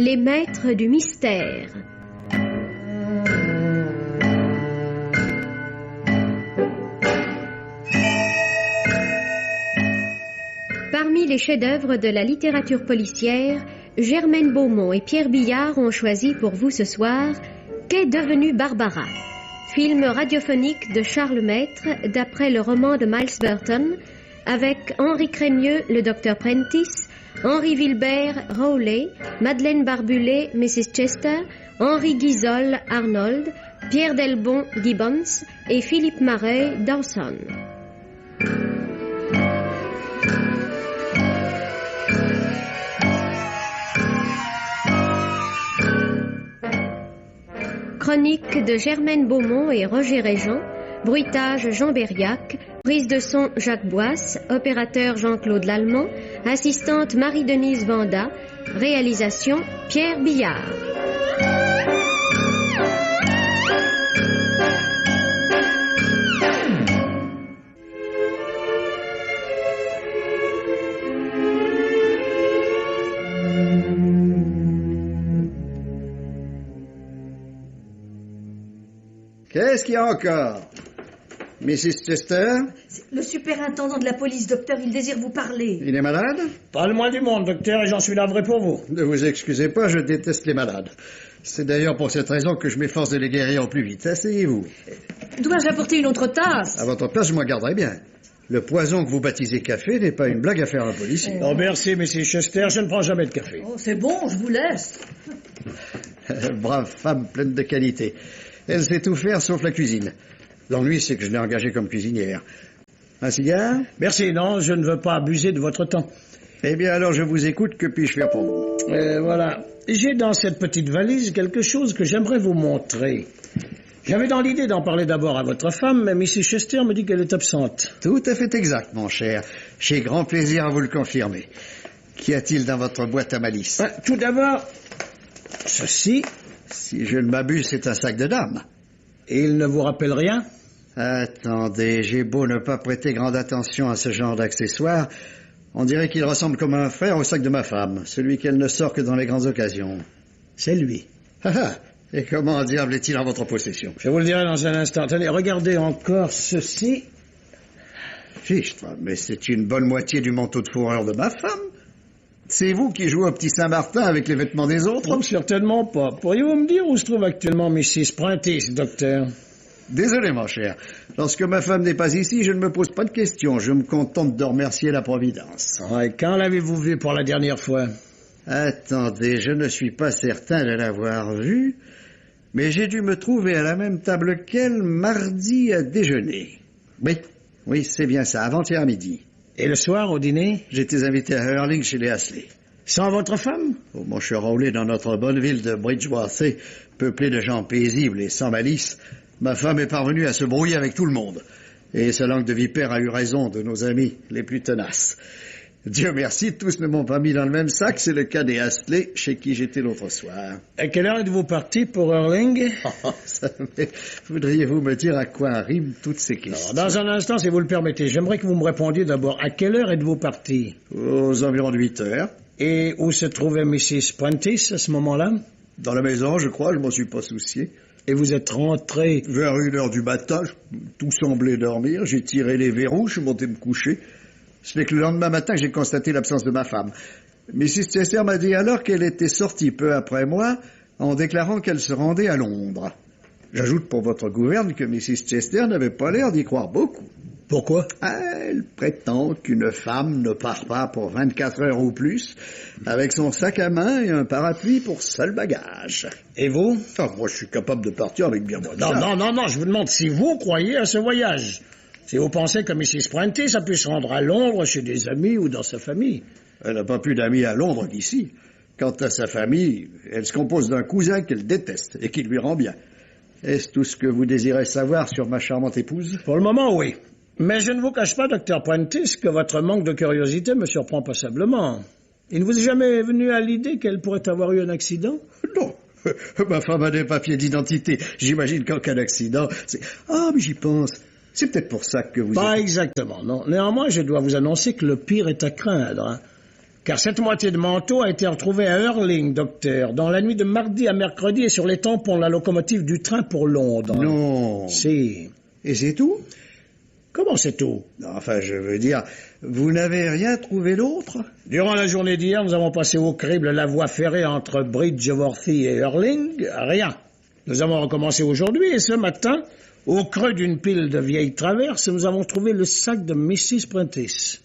Les maîtres du mystère. Parmi les chefs-d'œuvre de la littérature policière, Germaine Beaumont et Pierre Billard ont choisi pour vous ce soir Qu'est devenue Barbara, film radiophonique de Charles Maître d'après le roman de Miles Burton, avec Henri Crémieux, le docteur Prentice, Henri Wilbert, Rowley, Madeleine Barbulé, Mrs. Chester, Henri Guizol, Arnold, Pierre Delbon, Gibbons et Philippe Mareuil, Dawson. Chronique de Germaine Beaumont et Roger Régent, bruitage Jean Berriac, prise de son Jacques Boisse, opérateur Jean-Claude Lallemand, assistante Marie-Denise Vanda, réalisation Pierre Billard. Qu'est-ce qu'il y a encore? Mrs. Chester? Le superintendant de la police, docteur, il désire vous parler. Il est malade? Pas le moins du monde, docteur, et j'en suis navré pour vous. Ne vous excusez pas, je déteste les malades. C'est d'ailleurs pour cette raison que je m'efforce de les guérir au plus vite. Asseyez-vous. Dois-je apporter une autre tasse? À votre place, je m'en garderai bien. Le poison que vous baptisez café n'est pas une blague à faire à un policier. Oh, merci, Mrs. Chester, je ne prends jamais de café. Oh, c'est bon, je vous laisse. Brave femme pleine de qualité. Elle sait tout faire sauf la cuisine. L'ennui, c'est que je l'ai engagée comme cuisinière. Un cigare? Merci, non, je ne veux pas abuser de votre temps. Eh bien, alors je vous écoute. Que puis-je faire pour vous? Voilà. J'ai dans cette petite valise quelque chose que j'aimerais vous montrer. J'avais dans l'idée d'en parler d'abord à votre femme, mais Mrs. Chester me dit qu'elle est absente. Tout à fait exact, mon cher. J'ai grand plaisir à vous le confirmer. Qu'y a-t-il dans votre boîte à malice? Tout d'abord, ceci. Si je ne m'abuse, c'est un sac de dames. Et il ne vous rappelle rien? Attendez, j'ai beau ne pas prêter grande attention à ce genre d'accessoires, on dirait qu'il ressemble comme un frère au sac de ma femme, celui qu'elle ne sort que dans les grandes occasions. C'est lui. Ah ah! Et comment diable est-il en votre possession? Je vous le dirai dans un instant. Tenez, regardez encore ceci. Fichtre, mais c'est une bonne moitié du manteau de fourrure de ma femme. C'est vous qui jouez au petit Saint-Martin avec les vêtements des autres? Oh, certainement pas. Pourriez-vous me dire où se trouve actuellement Mrs. Prentice, docteur? Désolé, mon cher. Lorsque ma femme n'est pas ici, je ne me pose pas de questions. Je me contente de remercier la Providence. Et quand l'avez-vous vue pour la dernière fois? Attendez, je ne suis pas certain de l'avoir vue, mais j'ai dû me trouver à la même table qu'elle mardi à déjeuner. Oui, c'est bien ça, avant-hier midi. Et le soir, au dîner? J'étais invité à Hurling chez les Astley. Sans votre femme? Oh, mon cher Rowley, dans notre bonne ville de Bridgewater, peuplée de gens paisibles et sans malice, ma femme est parvenue à se brouiller avec tout le monde. Et sa langue de vipère a eu raison de nos amis les plus tenaces. Dieu merci, tous ne m'ont pas mis dans le même sac, c'est le cas des Astley, chez qui j'étais l'autre soir. À quelle heure êtes-vous parti pour Hurling? Voudriez-vous me dire à quoi riment toutes ces questions? Alors, dans un instant, si vous le permettez, j'aimerais que vous me répondiez d'abord à quelle heure êtes-vous parti? Aux environs de 8 heures. Et où se trouvait Mrs. Prentice à ce moment-là? Dans la maison, je crois, je m'en suis pas soucié. Et vous êtes rentré? Vers 1h du matin, tout semblait dormir, j'ai tiré les verrous, je suis monté me coucher. Ce n'est que le lendemain matin que j'ai constaté l'absence de ma femme. Mrs. Chester m'a dit alors qu'elle était sortie peu après moi, en déclarant qu'elle se rendait à Londres. J'ajoute pour votre gouverne que Mrs. Chester n'avait pas l'air d'y croire beaucoup. Pourquoi? Elle prétend qu'une femme ne part pas pour 24 heures ou plus, avec son sac à main et un parapluie pour seul bagage. Et vous? Moi, je suis capable de partir avec bien moins de ça. Non, je vous demande si vous croyez à ce voyage. Si vous pensez que Mrs. Prentice a pu se rendre à Londres chez des amis ou dans sa famille. Elle n'a pas plus d'amis à Londres qu'ici. Quant à sa famille, elle se compose d'un cousin qu'elle déteste et qui lui rend bien. Est-ce tout ce que vous désirez savoir sur ma charmante épouse? Pour le moment, oui. Mais je ne vous cache pas, docteur Prentice, que votre manque de curiosité me surprend passablement. Il ne vous est jamais venu à l'idée qu'elle pourrait avoir eu un accident? Non. Ma femme a des papiers d'identité. J'imagine qu'en cas d'accident, c'est... Ah, mais j'y pense. C'est peut-être pour ça que vous... Pas exactement, non. Néanmoins, je dois vous annoncer que le pire est à craindre. Car cette moitié de manteau a été retrouvée à Hurling, docteur, dans la nuit de mardi à mercredi et sur les tampons de la locomotive du train pour Londres. Non. Si. Et c'est tout? Comment c'est tout? Non, enfin, je veux dire, vous n'avez rien trouvé d'autre? Durant la journée d'hier, nous avons passé au crible la voie ferrée entre Bridgeworthy et Hurling. Rien. Nous avons recommencé aujourd'hui et ce matin, au creux d'une pile de vieilles traverses, nous avons trouvé le sac de Mrs. Prentice.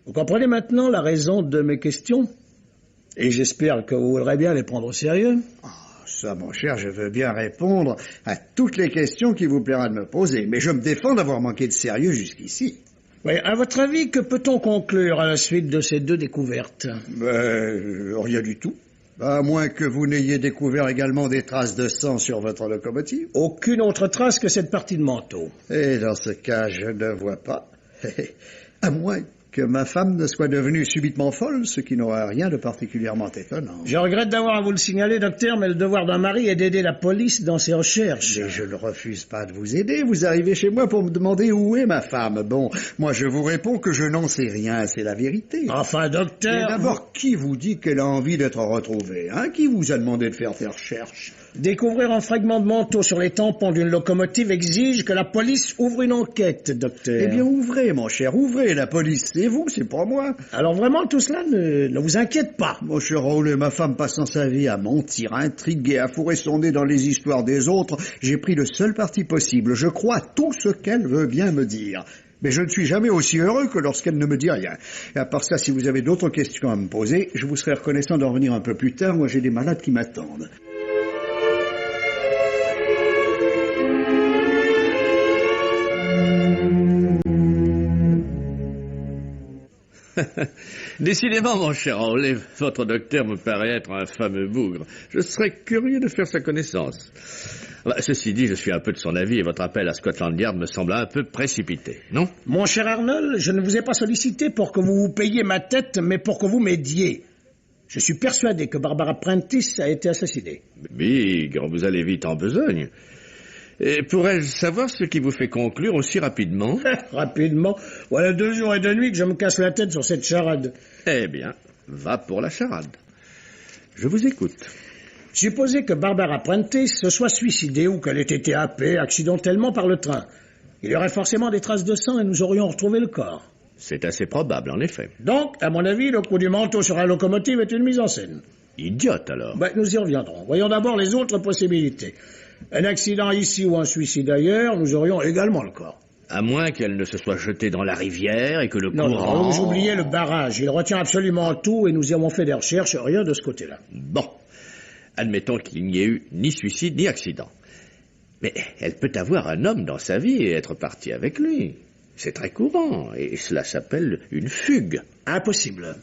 Vous comprenez maintenant la raison de mes questions? Et j'espère que vous voudrez bien les prendre au sérieux. Ça, mon cher, je veux bien répondre à toutes les questions qu'il vous plaira de me poser, mais je me défends d'avoir manqué de sérieux jusqu'ici. Oui, à votre avis, que peut-on conclure à la suite de ces deux découvertes? Rien du tout. À moins que vous n'ayez découvert également des traces de sang sur votre locomotive. Aucune autre trace que cette partie de manteau. Et dans ce cas, je ne vois pas. À moins que ma femme ne soit devenue subitement folle, ce qui n'aura rien de particulièrement étonnant. Je regrette d'avoir à vous le signaler, docteur, mais le devoir d'un mari est d'aider la police dans ses recherches. Mais je ne refuse pas de vous aider. Vous arrivez chez moi pour me demander où est ma femme. Bon, moi je vous réponds que je n'en sais rien, c'est la vérité. Enfin, Mais docteur... d'abord, qui vous dit qu'elle a envie d'être retrouvée, hein? Qui vous a demandé de faire des recherches? Découvrir un fragment de manteau sur les tampons d'une locomotive exige que la police ouvre une enquête, docteur. Eh bien, ouvrez, mon cher, ouvrez. La police, c'est vous, c'est pas moi. Alors vraiment, tout cela ne vous inquiète pas. Mon cher Raoul, ma femme passant sa vie à mentir, à intriguer, à fourrer son nez dans les histoires des autres, j'ai pris le seul parti possible. Je crois à tout ce qu'elle veut bien me dire. Mais je ne suis jamais aussi heureux que lorsqu'elle ne me dit rien. Et à part ça, si vous avez d'autres questions à me poser, je vous serai reconnaissant d'en revenir un peu plus tard. Moi, j'ai des malades qui m'attendent. Décidément, mon cher Hawley, votre docteur me paraît être un fameux bougre. Je serais curieux de faire sa connaissance. Ceci dit, je suis un peu de son avis et votre appel à Scotland Yard me semble un peu précipité, non? Mon cher Arnold, je ne vous ai pas sollicité pour que vous vous payiez ma tête, mais pour que vous m'aidiez. Je suis persuadé que Barbara Prentice a été assassinée. Bigre, vous allez vite en besogne. Et pourrais-je savoir ce qui vous fait conclure aussi rapidement? Rapidement. Voilà 2 jours et 2 nuits que je me casse la tête sur cette charade. Eh bien, va pour la charade. Je vous écoute. Supposez que Barbara Prentice se soit suicidée ou qu'elle ait été happée accidentellement par le train. Il y aurait forcément des traces de sang et nous aurions retrouvé le corps. C'est assez probable, en effet. Donc, à mon avis, le coup du manteau sur la locomotive est une mise en scène. Idiote, alors. Nous y reviendrons. Voyons d'abord les autres possibilités. Un accident ici ou un suicide ailleurs, nous aurions également le corps. À moins qu'elle ne se soit jetée dans la rivière et que le Non, courant... vous oubliez le barrage. Il retient absolument tout et nous y avons fait des recherches, rien de ce côté-là. Bon. Admettons qu'il n'y ait eu ni suicide ni accident. Mais elle peut avoir un homme dans sa vie et être partie avec lui. C'est très courant et cela s'appelle une fugue. Impossible.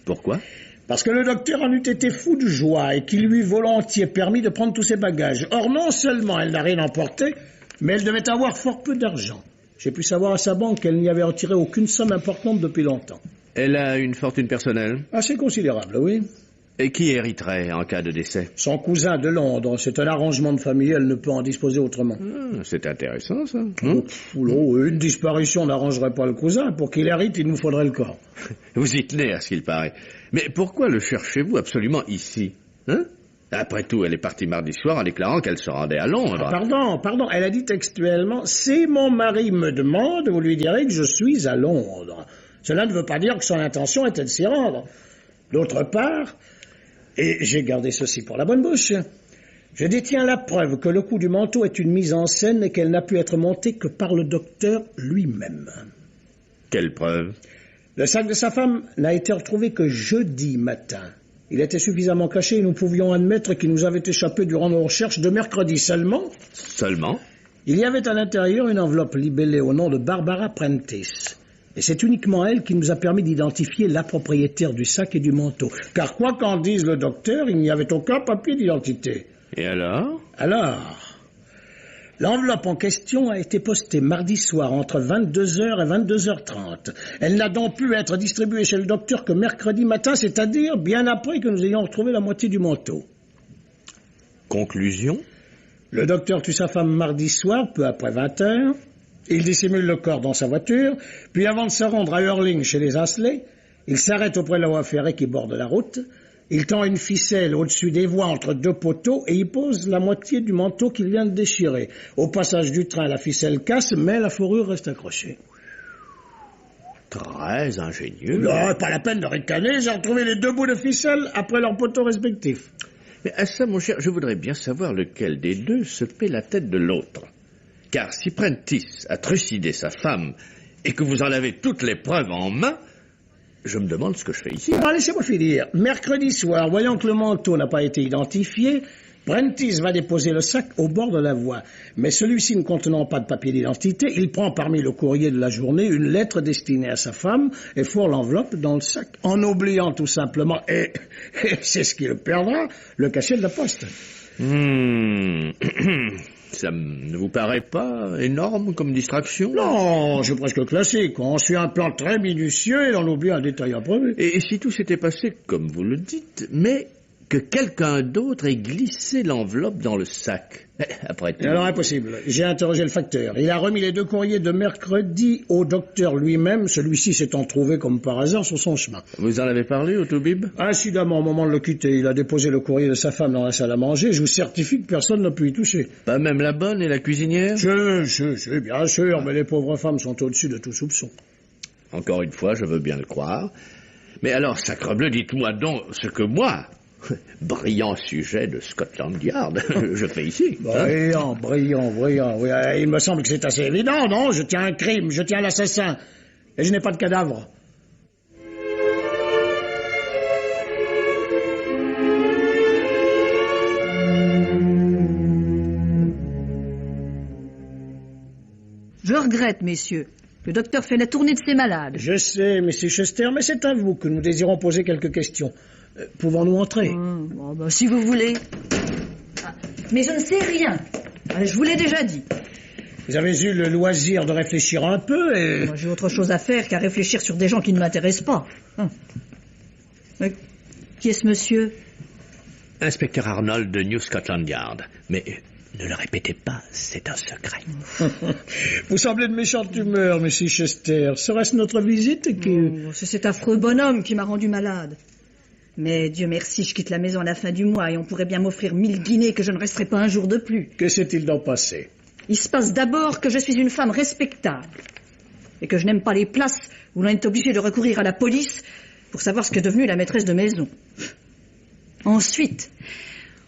Pourquoi? Parce que le docteur en eût été fou de joie et qu'il lui eût volontiers permis de prendre tous ses bagages. Or, non seulement elle n'a rien emporté, mais elle devait avoir fort peu d'argent. J'ai pu savoir à sa banque qu'elle n'y avait retiré aucune somme importante depuis longtemps. Elle a une fortune personnelle? Assez considérable, oui. Et qui hériterait en cas de décès? Son cousin de Londres. C'est un arrangement de famille, elle ne peut en disposer autrement. C'est intéressant, ça. Une disparition n'arrangerait pas le cousin. Pour qu'il hérite, il nous faudrait le corps. Vous y tenez, à ce qu'il paraît. Mais pourquoi le cherchez-vous absolument ici? Après tout, elle est partie mardi soir en déclarant qu'elle se rendait à Londres. Pardon, elle a dit textuellement « Si mon mari me demande, vous lui direz que je suis à Londres ». Cela ne veut pas dire que son intention était de s'y rendre. D'autre part, et j'ai gardé ceci pour la bonne bouche, je détiens la preuve que le coup du manteau est une mise en scène et qu'elle n'a pu être montée que par le docteur lui-même. Quelle preuve? Le sac de sa femme n'a été retrouvé que jeudi matin. Il était suffisamment caché et nous pouvions admettre qu'il nous avait échappé durant nos recherches de mercredi seulement. Seulement? Il y avait à l'intérieur une enveloppe libellée au nom de Barbara Prentice. Et c'est uniquement elle qui nous a permis d'identifier la propriétaire du sac et du manteau. Car quoi qu'en dise le docteur, il n'y avait aucun papier d'identité. Et alors? L'enveloppe en question a été postée mardi soir entre 22h et 22h30. Elle n'a donc pu être distribuée chez le docteur que mercredi matin, c'est-à-dire bien après que nous ayons retrouvé la moitié du manteau. Conclusion? Le docteur tue sa femme mardi soir, peu après 20h. Il dissimule le corps dans sa voiture, puis avant de se rendre à Hurling chez les Astley, Il s'arrête auprès de la voie ferrée qui borde la route. Il tend une ficelle au-dessus des voies entre deux poteaux et y pose la moitié du manteau qu'il vient de déchirer. Au passage du train, la ficelle casse, mais la fourrure reste accrochée. Très ingénieux. Non, pas la peine de ricaner, j'ai retrouvé les 2 bouts de ficelle après leurs poteaux respectifs. Mais à ça, mon cher, je voudrais bien savoir lequel des deux se paie la tête de l'autre. Car si Prentice a trucidé sa femme et que vous en avez toutes les preuves en main, je me demande ce que je fais ici. Bon, laissez-moi finir. Mercredi soir, voyant que le manteau n'a pas été identifié, Prentice va déposer le sac au bord de la voie. Mais celui-ci ne contenant pas de papier d'identité, il prend parmi le courrier de la journée une lettre destinée à sa femme et fourre l'enveloppe dans le sac, en oubliant tout simplement, et c'est ce qui le perdra, le cachet de la poste. Ça ne vous paraît pas énorme comme distraction? Non, c'est presque classique. On suit un plan très minutieux et on oublie un détail imprévu. Et si tout s'était passé comme vous le dites, mais que quelqu'un d'autre ait glissé l'enveloppe dans le sac? Après tout... Alors impossible. J'ai interrogé le facteur. Il a remis les 2 courriers de mercredi au docteur lui-même, celui-ci s'étant trouvé comme par hasard sur son chemin. Vous en avez parlé au Toubib? Incidemment, au moment de le quitter, il a déposé le courrier de sa femme dans la salle à manger. Je vous certifie que personne n'a pu y toucher. Pas même la bonne et la cuisinière? Je, bien sûr, mais les pauvres femmes sont au-dessus de tout soupçon. Encore une fois, je veux bien le croire. Mais alors, sacrebleu, dites-moi donc ce que moi... brillant sujet de Scotland Yard, je fais ici. Brillant. Oui, il me semble que c'est assez évident, non? Je tiens un crime, je tiens l'assassin. Et je n'ai pas de cadavre. Je regrette, messieurs. Le docteur fait la tournée de ses malades. Je sais, Mrs. Chester, mais c'est à vous que nous désirons poser quelques questions. Pouvons-nous entrer? Si vous voulez. Mais je ne sais rien. Je vous l'ai déjà dit. Vous avez eu le loisir de réfléchir un peu et... Moi, j'ai autre chose à faire qu'à réfléchir sur des gens qui ne m'intéressent pas. Mais qui est ce monsieur? Inspecteur Arnold de New Scotland Yard. Mais ne le répétez pas, c'est un secret. Vous semblez de méchante humeur, Mrs. Chester. Serait-ce notre visite qui... C'est cet affreux bonhomme qui m'a rendu malade. Mais Dieu merci, je quitte la maison à la fin du mois et on pourrait bien m'offrir 1000 guinées que je ne resterai pas un jour de plus. Que s'est-il donc passé? Il se passe d'abord que je suis une femme respectable et que je n'aime pas les places où l'on est obligé de recourir à la police pour savoir ce qu'est devenue la maîtresse de maison. Ensuite,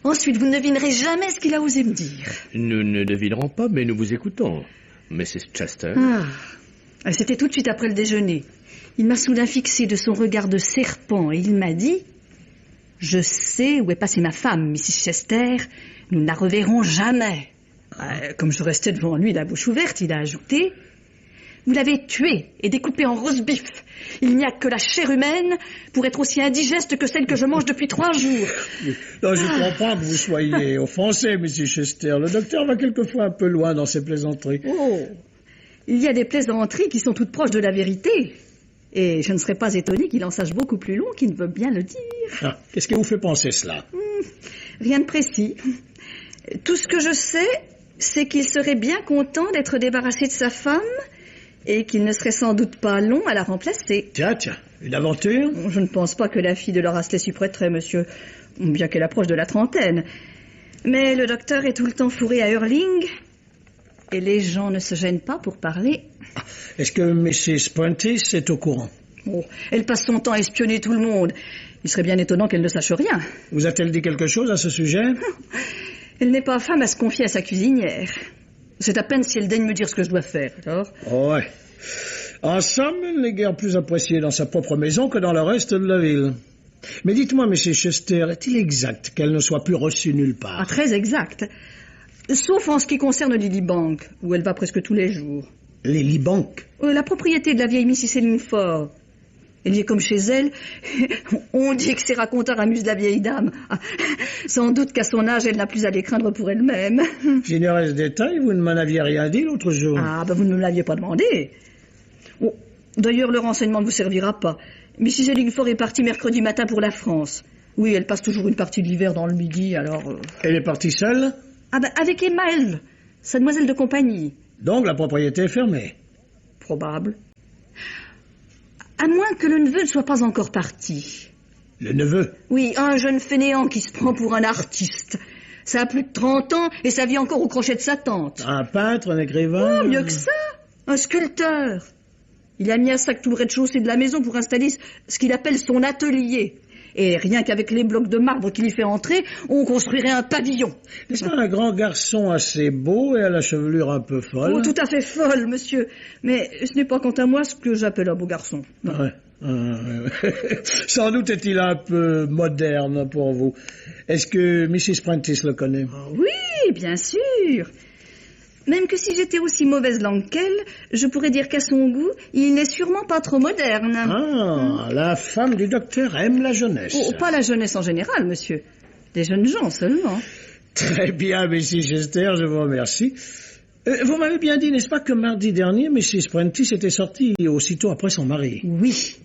vous ne devinerez jamais ce qu'il a osé me dire. Nous ne devinerons pas, mais nous vous écoutons, Mrs. Chester. C'était tout de suite après le déjeuner. Il m'a soudain fixé de son regard de serpent et il m'a dit... Je sais où est passée ma femme, Mrs. Chester. Nous ne la reverrons jamais. Comme je restais devant lui, la bouche ouverte, il a ajouté... Vous l'avez tuée et découpée en roast-beef. Il n'y a que la chair humaine pour être aussi indigeste que celle que je mange depuis 3 jours. Non, je comprends que vous soyez offensé, Mrs. Chester. Le docteur va quelquefois un peu loin dans ses plaisanteries. Il y a des plaisanteries qui sont toutes proches de la vérité. Et je ne serais pas étonné qu'il en sache beaucoup plus long qu'il ne veut bien le dire. Qu'est-ce qui vous fait penser cela? Rien de précis. Tout ce que je sais, c'est qu'il serait bien content d'être débarrassé de sa femme et qu'il ne serait sans doute pas long à la remplacer. Tiens, une aventure? Je ne pense pas que la fille de Laura s'y prêterait, monsieur, bien qu'elle approche de la 30aine. Mais le docteur est tout le temps fourré à Hurling et les gens ne se gênent pas pour parler. Est-ce que Mrs. Prentice est au courant? Elle passe son temps à espionner tout le monde. Il serait bien étonnant qu'elle ne sache rien. Vous a-t-elle dit quelque chose à ce sujet? Elle n'est pas femme à se confier à sa cuisinière. C'est à peine si elle daigne me dire ce que je dois faire, alors. Ouais. En somme, elle n'est guère plus appréciée dans sa propre maison que dans le reste de la ville. Mais dites-moi, Mrs. Chester, est-il exact qu'elle ne soit plus reçue nulle part? Très exact. Sauf en ce qui concerne Lilybank, où elle va presque tous les jours. Lilybank? La propriété de la vieille Mrs. Hellingford. Elle y est comme chez elle. On dit que ces racontars amusent la vieille dame. Sans doute qu'à son âge, elle n'a plus à les craindre pour elle-même. J'ignorais ce détail, vous ne m'en aviez rien dit l'autre jour. Vous ne me l'aviez pas demandé. D'ailleurs, le renseignement ne vous servira pas. Mrs. Hellingford est partie mercredi matin pour la France. Oui, elle passe toujours une partie de l'hiver dans le Midi, alors... Elle est partie seule? Avec Emma, sa demoiselle de compagnie. Donc la propriété est fermée? Probable. À moins que le neveu ne soit pas encore parti. Le neveu? Oui, un jeune fainéant qui se prend pour un artiste. Ça a plus de 30 ans et ça vit encore au crochet de sa tante. Un peintre, un écrivain? Oh, mieux que ça, un sculpteur. Il a mis à sac tout le rez-de-chaussée de la maison pour installer ce qu'il appelle son atelier. Et rien qu'avec les blocs de marbre qu'il y fait entrer, on construirait un pavillon. N'est-ce pas un grand garçon assez beau et à la chevelure un peu folle? Oh, tout à fait folle, monsieur. Mais ce n'est pas quant à moi ce que j'appelle un beau garçon. Non. Ouais. Sans doute est-il un peu moderne pour vous. Est-ce que Mrs. Prentice le connaît? Oh, oui, bien sûr. Même que si j'étais aussi mauvaise langue qu'elle, je pourrais dire qu'à son goût, il n'est sûrement pas trop moderne. Ah, la femme du docteur aime la jeunesse. Oh, pas la jeunesse en général, monsieur. Des jeunes gens seulement. Très bien, Mrs. Chester, je vous remercie. Vous m'avez bien dit, n'est-ce pas, que mardi dernier, Mrs. Prentice était sortie aussitôt après son mari? Oui.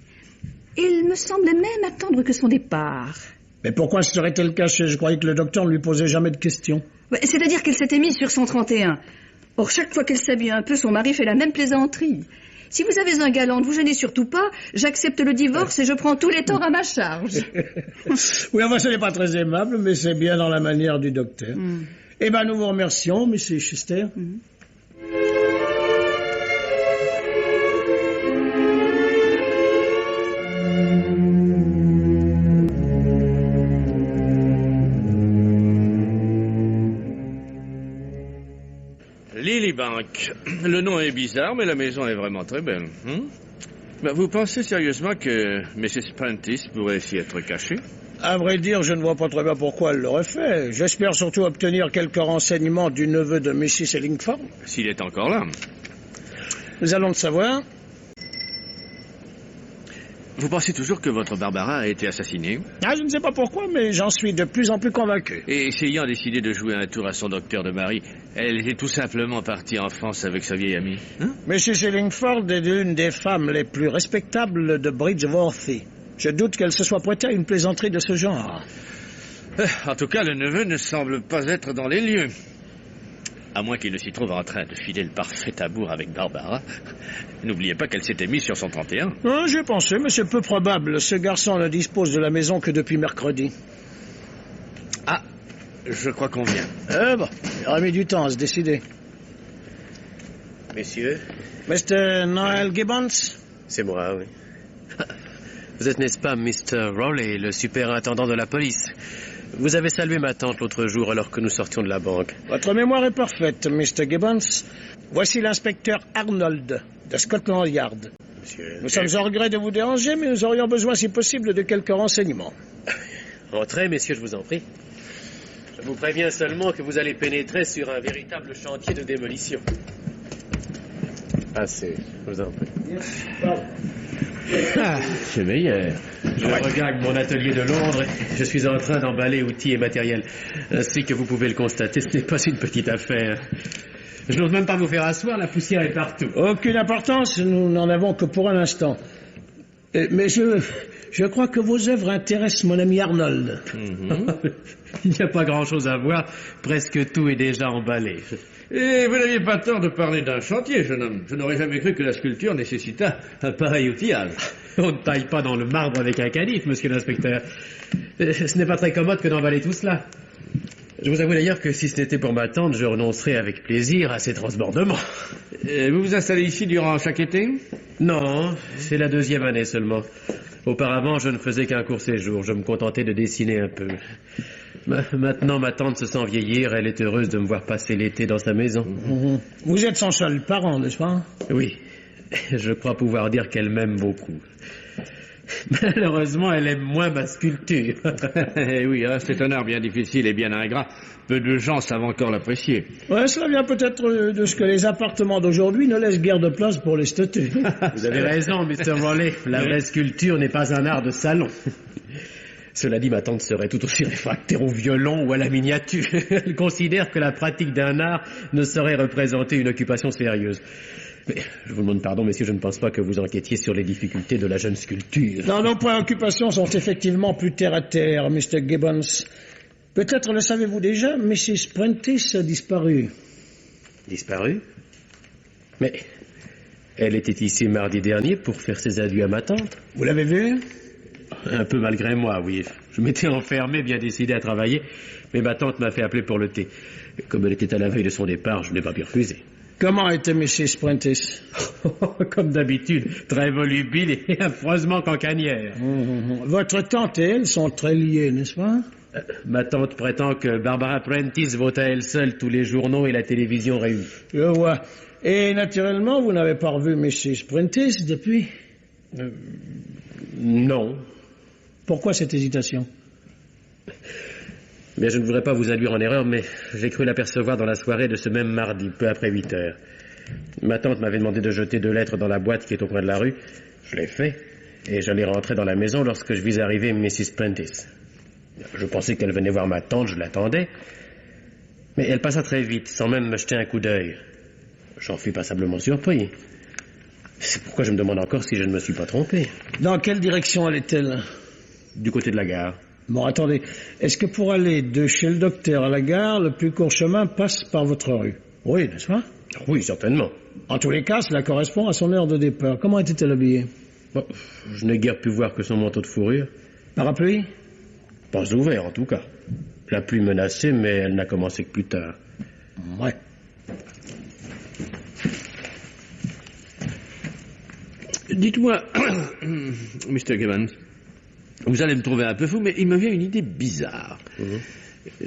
Il me semblait même attendre que son départ. Mais pourquoi serait-elle cachée? Je croyais que le docteur ne lui posait jamais de questions. C'est-à-dire qu'elle s'était mise sur son 31. Or, chaque fois qu'elle s'habille un peu, son mari fait la même plaisanterie. Si vous avez un galant, ne vous gênez surtout pas, j'accepte le divorce et je prends tous les torts à ma charge. Oui, enfin, ce n'est pas très aimable, mais c'est bien dans la manière du docteur. Eh bien, nous vous remercions, Mrs. Chester. Lilybank. Le nom est bizarre, mais la maison est vraiment très belle. Vous pensez sérieusement que Mrs. Prentice pourrait s'y être cachée? À vrai dire, je ne vois pas très bien pourquoi elle l'aurait fait. J'espère surtout obtenir quelques renseignements du neveu de Mrs. Ellingford. S'il est encore là. Nous allons le savoir. Vous pensez toujours que votre Barbara a été assassinée? Ah, je ne sais pas pourquoi, mais j'en suis de plus en plus convaincu. Et essayant décidé de jouer un tour à son docteur de mari, elle était tout simplement partie en France avec sa vieille amie. Mrs. Ellingford est l'une des femmes les plus respectables de Bridgeworthy. Je doute qu'elle se soit prêtée à une plaisanterie de ce genre. En tout cas, le neveu ne semble pas être dans les lieux. À moins qu'il ne s'y trouve en train de filer le parfait amour avec Barbara. N'oubliez pas qu'elle s'était mise sur son 31. J'ai pensé, mais c'est peu probable. Ce garçon ne dispose de la maison que depuis mercredi. Ah, je crois qu'on vient. Bon, il aura mis du temps à se décider. Messieurs? Mr. Noel Gibbons? C'est moi, oui. Vous êtes, n'est-ce pas, Mr. Rowley, le superintendant de la police? Vous avez salué ma tante l'autre jour alors que nous sortions de la banque. Votre mémoire est parfaite, Mr. Gibbons. Voici l'inspecteur Arnold, de Scotland Yard. Monsieur... Nous sommes en regret de vous déranger, mais nous aurions besoin, si possible, de quelques renseignements. Entrez, messieurs, je vous en prie. Je vous préviens seulement que vous allez pénétrer sur un véritable chantier de démolition. Passez, je vous en prie. C'est meilleur. Je regagne mon atelier de Londres et je suis en train d'emballer outils et matériel. Ainsi que vous pouvez le constater, ce n'est pas une petite affaire. Je n'ose même pas vous faire asseoir, la poussière est partout. Aucune importance, nous n'en avons que pour un instant. Mais je crois que vos œuvres intéressent mon ami Arnold. Il n'y a pas grand-chose à voir, presque tout est déjà emballé. Et vous n'aviez pas tort de parler d'un chantier, jeune homme. Je n'aurais jamais cru que la sculpture nécessitât un pareil outillage. On ne taille pas dans le marbre avec un canif, monsieur l'inspecteur. Ce n'est pas très commode que d'emballer tout cela. Je vous avoue d'ailleurs que si ce n'était pour ma tante, je renoncerais avec plaisir à ces transbordements. Vous vous installez ici durant chaque été? Non, c'est la 2e année seulement. Auparavant, je ne faisais qu'un court séjour. Je me contentais de dessiner un peu. Maintenant, ma tante se sent vieillir. Elle est heureuse de me voir passer l'été dans sa maison. Vous êtes son seul parent, n'est-ce pas? Oui. Je crois pouvoir dire qu'elle m'aime beaucoup. Malheureusement, elle aime moins ma sculpture. Oui, c'est un art bien difficile et bien ingrat. Peu de gens savent encore l'apprécier. Ouais, cela vient peut-être de ce que les appartements d'aujourd'hui ne laissent guère de place pour les statues. Vous avez raison, Mr. Rowley. La vraie sculpture n'est pas un art de salon. Cela dit, ma tante serait tout aussi réfractaire au violon ou à la miniature. Elle considère que la pratique d'un art ne saurait représenter une occupation sérieuse. Mais je vous demande pardon, messieurs, je ne pense pas que vous enquêtiez sur les difficultés de la jeune sculpture. Non, nos préoccupations sont effectivement plus terre à terre, Mr. Gibbons. Peut-être le savez-vous déjà, Mrs. Prentice a disparu. Disparu? Mais Elle était ici mardi dernier pour faire ses adieux à ma tante. Vous l'avez vue? Un peu malgré moi, oui. Je m'étais enfermé, bien décidé à travailler, mais ma tante m'a fait appeler pour le thé. Comme elle était à la veille de son départ, je n'ai pas pu refuser. Comment était Mrs. Prentice? Comme d'habitude, très volubile et affreusement cancanière. Votre tante et elle sont très liées, n'est-ce pas? Ma tante prétend que Barbara Prentice vote à elle seule tous les journaux et la télévision réunis. Je vois. Et naturellement, vous n'avez pas revu Mrs. Prentice depuis? Non. Pourquoi cette hésitation? Mais je ne voudrais pas vous induire en erreur, mais j'ai cru l'apercevoir dans la soirée de ce même mardi, peu après 8 heures. Ma tante m'avait demandé de jeter 2 lettres dans la boîte qui est au coin de la rue. Je l'ai fait, et j'allais rentrer dans la maison lorsque je vis arriver Mrs. Prentice. Je pensais qu'elle venait voir ma tante, je l'attendais. Mais elle passa très vite, sans même me jeter un coup d'œil. J'en fus passablement surpris. C'est pourquoi je me demande encore si je ne me suis pas trompé. Dans quelle direction allait-elle? Du côté de la gare. Bon, attendez. Est-ce que pour aller de chez le docteur à la gare, le plus court chemin passe par votre rue? Oui, n'est-ce pas? Oui, certainement. En tous les cas, cela correspond à son heure de départ. Comment était-elle habillée? Bon, je n'ai guère pu voir que son manteau de fourrure. Parapluie? Pas ouvert, en tout cas. La pluie menaçait, mais elle n'a commencé que plus tard. Ouais. Dites-moi, Mr. Gibbons, vous allez me trouver un peu fou, mais il me vient une idée bizarre.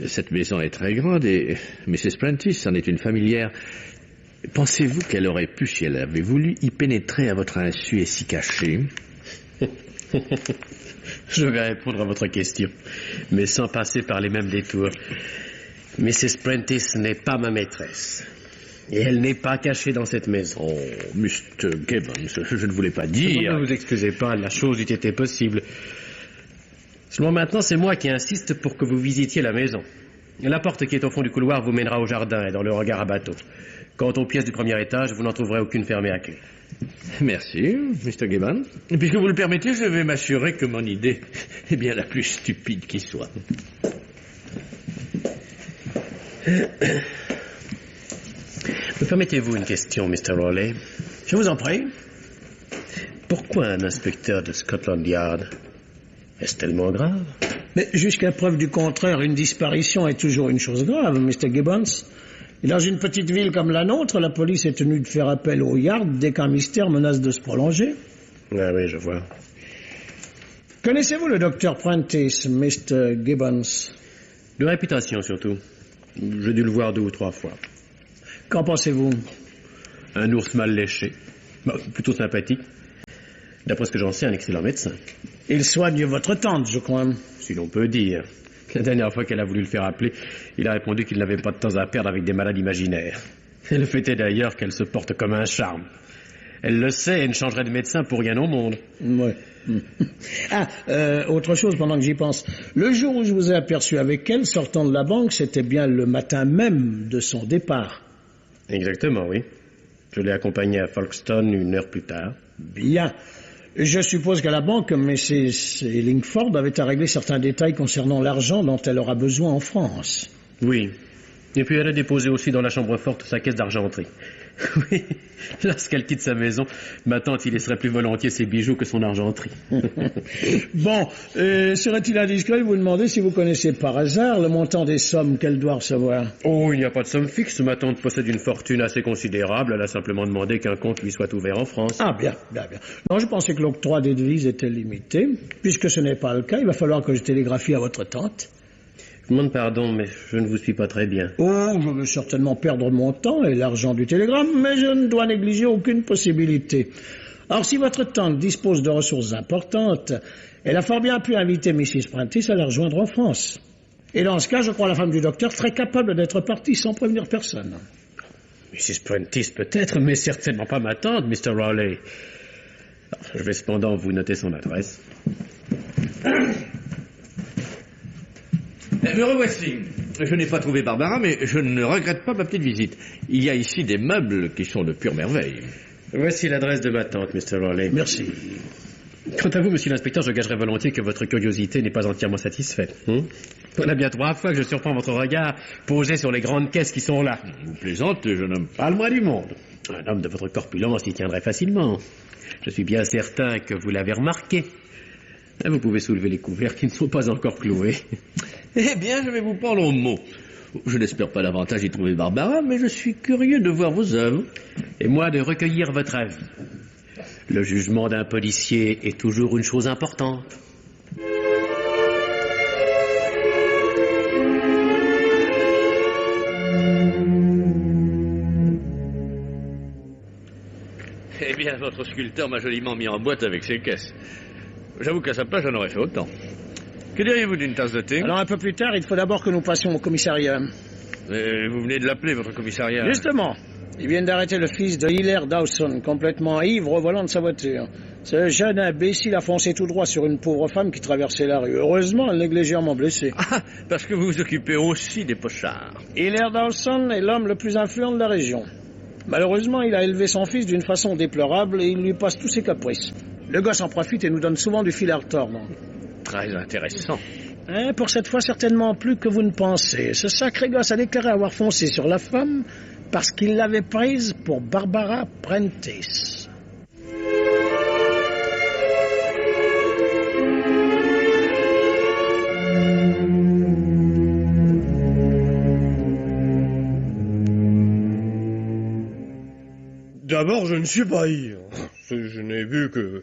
Cette maison est très grande et Mrs. Prentice en est une familière. Pensez-vous qu'elle aurait pu, si elle avait voulu, y pénétrer à votre insu et s'y cacher? Je vais répondre à votre question, mais sans passer par les mêmes détours. Mrs. Prentice n'est pas ma maîtresse. Et elle n'est pas cachée dans cette maison. Oh, Mr. Gibbons, je ne voulais pas dire... Ne vous excusez pas, la chose eût été possible. Seulement maintenant, c'est moi qui insiste pour que vous visitiez la maison. La porte qui est au fond du couloir vous mènera au jardin et dans le hangar à bateau. Quant aux pièces du premier étage, vous n'en trouverez aucune fermée à clé. Merci, Mr. Gibbons. Et puisque vous le permettez, je vais m'assurer que mon idée est bien la plus stupide qui soit. Me permettez-vous une question, Mr. Rowley? Je vous en prie. Pourquoi un inspecteur de Scotland Yard? Est-ce tellement grave? Mais jusqu'à preuve du contraire, une disparition est toujours une chose grave, Mr. Gibbons. Et dans une petite ville comme la nôtre, la police est tenue de faire appel au Yard dès qu'un mystère menace de se prolonger. Ah oui, je vois. Connaissez-vous le docteur Prentice, Mr. Gibbons? De réputation, surtout. J'ai dû le voir 2 ou 3 fois. Qu'en pensez-vous? Un ours mal léché. Plutôt sympathique. D'après ce que j'en sais, un excellent médecin. Il soigne votre tante, je crois. Si l'on peut dire. La dernière fois qu'elle a voulu le faire appeler, il a répondu qu'il n'avait pas de temps à perdre avec des malades imaginaires. Et le fait est d'ailleurs qu'elle se porte comme un charme. Elle le sait et ne changerait de médecin pour rien au monde. Ouais. Autre chose pendant que j'y pense. Le jour où je vous ai aperçu avec elle sortant de la banque, c'était bien le matin même de son départ. Exactement, oui. Je l'ai accompagnée à Folkestone 1 heure plus tard. Bien. Je suppose qu'à la banque, Mrs. Lingford avait à régler certains détails concernant l'argent dont elle aura besoin en France. Oui. Et puis elle a déposé aussi dans la chambre forte sa caisse d'argenterie. Oui. Lorsqu'elle quitte sa maison, ma tante y laisserait plus volontiers ses bijoux que son argenterie. Bon, serait-il indiscret de vous demander si vous connaissez par hasard le montant des sommes qu'elle doit recevoir? Oh, il n'y a pas de somme fixe. Ma tante possède une fortune assez considérable. Elle a simplement demandé qu'un compte lui soit ouvert en France. Ah, bien. Non, je pensais que l'octroi des devises était limité. Puisque ce n'est pas le cas, il va falloir que je télégraphie à votre tante. Je vous demande pardon, mais je ne vous suis pas très bien. Oh, je veux certainement perdre mon temps et l'argent du télégramme, mais je ne dois négliger aucune possibilité. Or, si votre tante dispose de ressources importantes, elle a fort bien pu inviter Mrs. Prentice à la rejoindre en France. Et dans ce cas, je crois la femme du docteur très capable d'être partie sans prévenir personne. Mrs. Prentice peut-être, mais certainement pas ma tante, Mr. Rowley. Je vais cependant vous noter son adresse. Me revoici. Je n'ai pas trouvé Barbara, mais je ne regrette pas ma petite visite. Il y a ici des meubles qui sont de pure merveille. Voici l'adresse de ma tante, Mr. Rowley. Merci. Quant à vous, monsieur l'inspecteur, je gagerais volontiers que votre curiosité n'est pas entièrement satisfaite. Voilà bien 3 fois que je surprends votre regard posé sur les grandes caisses qui sont là. Vous plaisantez, jeune homme. Pas le moins du monde. Un homme de votre corpulence y tiendrait facilement. Je suis bien certain que vous l'avez remarqué. Vous pouvez soulever les couverts qui ne sont pas encore cloués. Eh bien, je vais vous prendre au mot. Je n'espère pas davantage y trouver Barbara, mais je suis curieux de voir vos œuvres. Et moi de recueillir votre avis. Le jugement d'un policier est toujours une chose importante. Eh bien, votre sculpteur m'a joliment mis en boîte avec ses caisses. J'avoue qu'à sa place, j'en aurais fait autant. Que diriez-vous d'une tasse de thé? Alors, un peu plus tard, il faut d'abord que nous passions au commissariat. Vous venez de l'appeler, votre commissariat. Justement, ils viennent d'arrêter le fils de Hilaire Dawson, complètement ivre au volant de sa voiture. Ce jeune imbécile a foncé tout droit sur une pauvre femme qui traversait la rue. Heureusement, elle n'est que légèrement blessée. Ah, parce que vous vous occupez aussi des pochards. Hilaire Dawson est l'homme le plus influent de la région. Malheureusement, il a élevé son fils d'une façon déplorable et il lui passe tous ses caprices. Le gosse en profite et nous donne souvent du fil à retordre. Très intéressant. Pour cette fois, certainement plus que vous ne pensez. Ce sacré gosse a déclaré avoir foncé sur la femme parce qu'il l'avait prise pour Barbara Prentice. D'abord, je ne suis pas ivre. Je n'ai bu que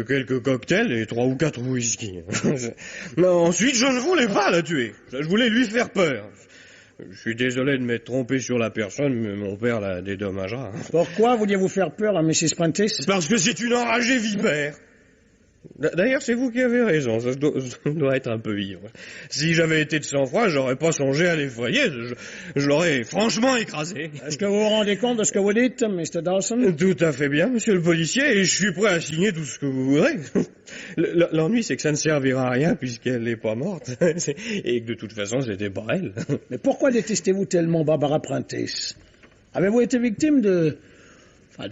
quelques cocktails et 3 ou 4 whisky. Mais ensuite, je ne voulais pas la tuer. Je voulais lui faire peur. Je suis désolé de m'être trompé sur la personne, mais mon père la dédommagera. Pourquoi vouliez-vous faire peur à Mrs. Prentice? Parce que c'est une enragée vipère. D'ailleurs, c'est vous qui avez raison, ça doit être un peu ivre. Si j'avais été de sang-froid, j'aurais pas songé à l'effrayer, je l'aurais franchement écrasé. Est-ce que vous vous rendez compte de ce que vous dites, Mr. Dawson? Tout à fait bien, monsieur le policier, et je suis prêt à signer tout ce que vous voudrez. L'ennui, c'est que ça ne servira à rien puisqu'elle n'est pas morte, et que de toute façon, c'était pas elle. Mais pourquoi détestez-vous tellement Barbara Prentice? Avez-vous été victime de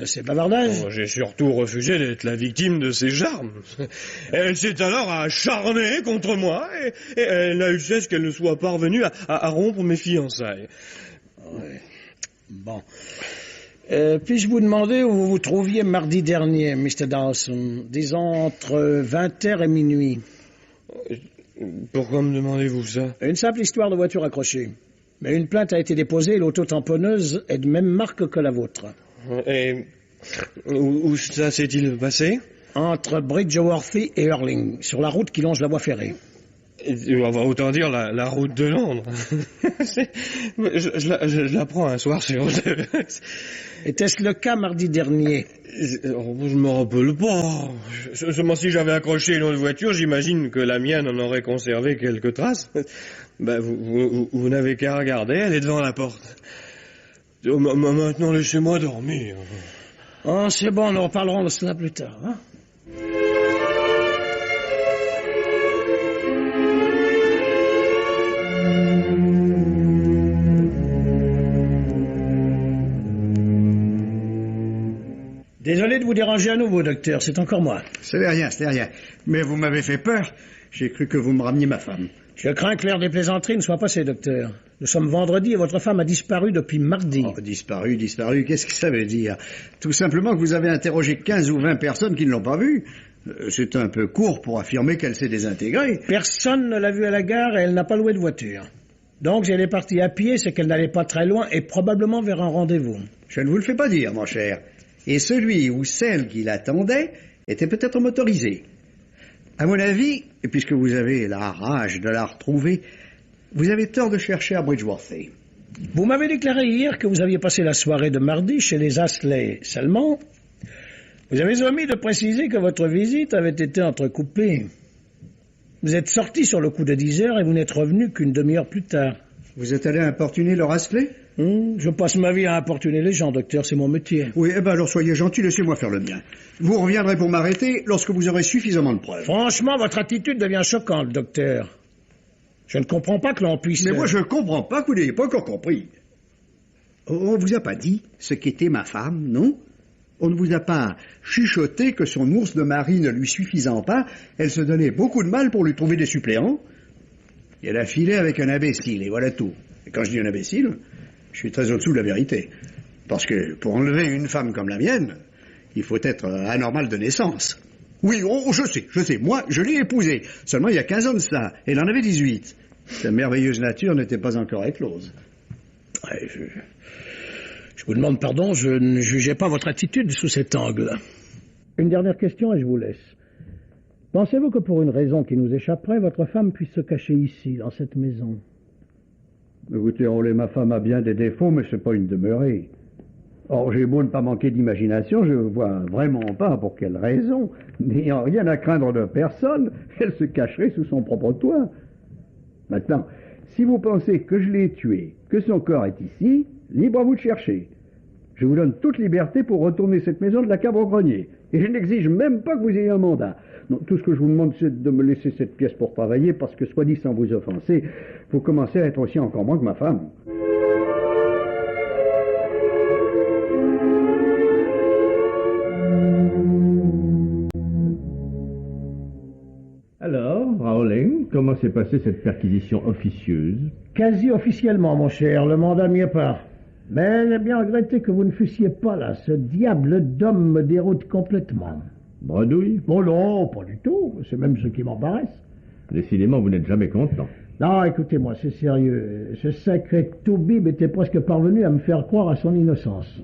ces bavardages? J'ai surtout refusé d'être la victime de ses charmes. Elle s'est alors acharnée contre moi, et elle n'a eu cesse qu'elle ne soit parvenue à rompre mes fiançailles. Ouais. Bon. Puis-je vous demander où vous vous trouviez mardi dernier, Mr. Dawson? Disons entre 20h et minuit. Pourquoi me demandez-vous ça? Une simple histoire de voiture accrochée. Mais une plainte a été déposée et l'auto-tamponneuse est de même marque que la vôtre. Et où ça s'est-il passé? Entre Bridgeworthy et Hurling, sur la route qui longe la voie ferrée. Autant dire la route de Londres. je la prends un soir sur deux. Était-ce le cas mardi dernier? Je me rappelle pas. Seulement si j'avais accroché une autre voiture, j'imagine que la mienne en aurait conservé quelques traces. Vous n'avez qu'à regarder, elle est devant la porte. Maintenant, laissez-moi dormir. Oh, c'est bon, nous reparlerons de cela plus tard, hein? Désolé de vous déranger à nouveau, docteur, c'est encore moi. C'était rien. Mais vous m'avez fait peur. J'ai cru que vous me rameniez ma femme. Je crains que l'heure des plaisanteries ne soit passée, docteur. Nous sommes vendredi et votre femme a disparu depuis mardi. Oh, disparu, qu'est-ce que ça veut dire? Tout simplement que vous avez interrogé 15 ou 20 personnes qui ne l'ont pas vue. C'est un peu court pour affirmer qu'elle s'est désintégrée. Personne ne l'a vue à la gare et elle n'a pas loué de voiture. Donc si elle est partie à pied, c'est qu'elle n'allait pas très loin et probablement vers un rendez-vous. Je ne vous le fais pas dire, mon cher. Et celui ou celle qui l'attendait était peut-être motorisé. À mon avis, et puisque vous avez la rage de la retrouver, vous avez tort de chercher à Bridgeworthy. Vous m'avez déclaré hier que vous aviez passé la soirée de mardi chez les Astley. Seulement, vous avez omis de préciser que votre visite avait été entrecoupée. Vous êtes sorti sur le coup de 10 heures et vous n'êtes revenu qu'une demi-heure plus tard. Vous êtes allé importuner leur Astley? Je passe ma vie à importuner les gens, docteur, c'est mon métier. Oui, alors soyez gentil, laissez-moi faire le mien. Vous reviendrez pour m'arrêter lorsque vous aurez suffisamment de preuves. Franchement, votre attitude devient choquante, docteur. Je ne comprends pas que l'on puisse... Mais moi, je ne comprends pas que vous n'ayez pas encore compris. On vous a pas dit ce qu'était ma femme, non? On ne vous a pas chuchoté que son ours de mari ne lui suffisant pas, elle se donnait beaucoup de mal pour lui trouver des suppléants? Et elle a filé avec un imbécile, et voilà tout. Et quand je dis un imbécile, je suis très au-dessous de la vérité. Parce que pour enlever une femme comme la mienne, il faut être anormal de naissance. Oui, je sais. Moi, je l'ai épousée. Seulement il y a 15 ans de ça. Elle en avait 18. Sa merveilleuse nature n'était pas encore éclose. Ouais, je vous demande pardon, je ne jugeais pas votre attitude sous cet angle. Une dernière question et je vous laisse. Pensez-vous que pour une raison qui nous échapperait, votre femme puisse se cacher ici, dans cette maison? Écoutez, ma femme a bien des défauts, mais c'est pas une demeurée. Or, j'ai beau ne pas manquer d'imagination, je vois vraiment pas pour quelle raison. N'ayant rien à craindre de personne, elle se cacherait sous son propre toit. Maintenant, si vous pensez que je l'ai tuée, que son corps est ici, libre à vous de chercher. Je vous donne toute liberté pour retourner cette maison de la cave au grenier. Et je n'exige même pas que vous ayez un mandat. Non, tout ce que je vous demande, c'est de me laisser cette pièce pour travailler, parce que, soit dit sans vous offenser, vous commencez à être aussi encore moins que ma femme. Alors, Rowling, comment s'est passée cette perquisition officieuse? Quasi officiellement, mon cher, le mandat m'y est pas. Mais j'ai bien regretté que vous ne fussiez pas là. Ce diable d'homme me déroute complètement. Bredouille? Oh non, pas du tout. C'est même ce qui m'embarrasse. Décidément, vous n'êtes jamais content. Non, écoutez-moi, c'est sérieux. Ce sacré Toubib était presque parvenu à me faire croire à son innocence.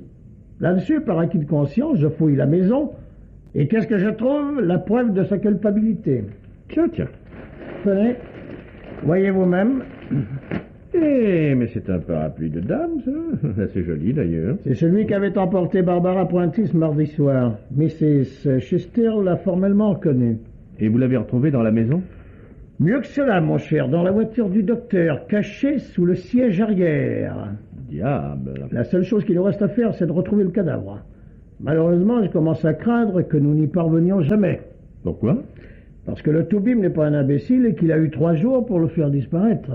Là-dessus, par acquis de conscience, je fouille la maison. Et qu'est-ce que je trouve? La preuve de sa culpabilité. Tiens. Tenez, voyez vous-même. Mais c'est un parapluie de dame, ça. Assez joli, d'ailleurs. C'est celui qu'avait emporté Barbara Prentice mardi soir. Mrs. Chester l'a formellement reconnu. Et vous l'avez retrouvé dans la maison? Mieux que cela, mon cher, dans la voiture du docteur, cachée sous le siège arrière. Diable. La seule chose qu'il nous reste à faire, c'est de retrouver le cadavre. Malheureusement, je commence à craindre que nous n'y parvenions jamais. Pourquoi? Parce que le Toubib n'est pas un imbécile et qu'il a eu 3 jours pour le faire disparaître.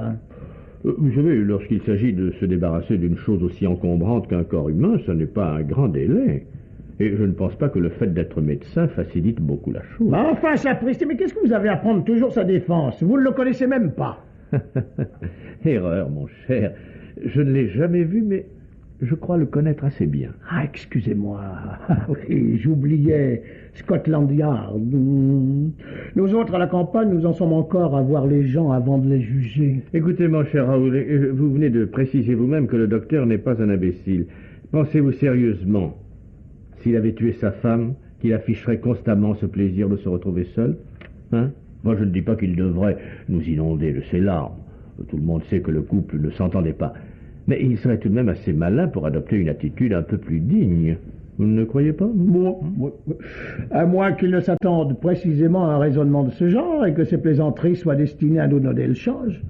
Vous savez, lorsqu'il s'agit de se débarrasser d'une chose aussi encombrante qu'un corps humain, ce n'est pas un grand délai. Et je ne pense pas que le fait d'être médecin facilite beaucoup la chose. Enfin, sapristi, mais qu'est-ce que vous avez à prendre toujours sa défense? Vous ne le connaissez même pas. Erreur, mon cher. Je ne l'ai jamais vu, mais je crois le connaître assez bien. Ah, excusez-moi. Oui, j'oubliais Scotland Yard. Nous autres, à la campagne, nous en sommes encore à voir les gens avant de les juger. Écoutez, mon cher Raoul, vous venez de préciser vous-même que le docteur n'est pas un imbécile. Pensez-vous sérieusement, s'il avait tué sa femme, qu'il afficherait constamment ce plaisir de se retrouver seul? Moi, je ne dis pas qu'il devrait nous inonder de ses larmes. Tout le monde sait que le couple ne s'entendait pas. Mais il serait tout de même assez malin pour adopter une attitude un peu plus digne. Vous ne le croyez pas? Bon, à moins qu'il ne s'attende précisément à un raisonnement de ce genre et que ces plaisanteries soient destinées à nous donner le change.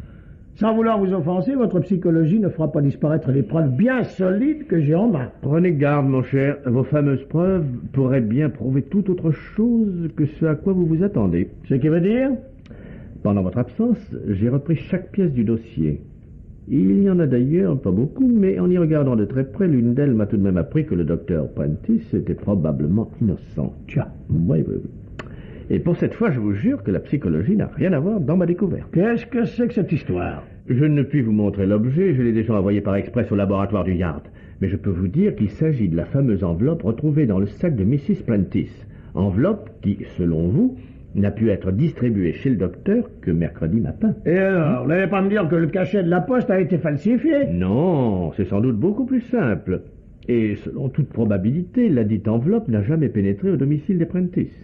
Sans vouloir vous offenser, votre psychologie ne fera pas disparaître les preuves bien solides que j'ai en main. Prenez garde, mon cher. Vos fameuses preuves pourraient bien prouver tout autre chose que ce à quoi vous vous attendez. Ce qui veut dire? Pendant votre absence, j'ai repris chaque pièce du dossier. Il y en a d'ailleurs pas beaucoup, mais en y regardant de très près, l'une d'elles m'a tout de même appris que le docteur Prentice était probablement innocent. Tiens. Oui. Et pour cette fois, je vous jure que la psychologie n'a rien à voir dans ma découverte. Qu'est-ce que c'est que cette histoire? Je ne puis vous montrer l'objet, je l'ai déjà envoyé par express au laboratoire du Yard. Mais je peux vous dire qu'il s'agit de la fameuse enveloppe retrouvée dans le sac de Mrs. Prentice. Enveloppe qui, selon vous, n'a pu être distribuée chez le docteur que mercredi matin. Et alors, vous n'allez pas me dire que le cachet de la poste a été falsifié? Non, c'est sans doute beaucoup plus simple. Et selon toute probabilité, la dite enveloppe n'a jamais pénétré au domicile des Prentice.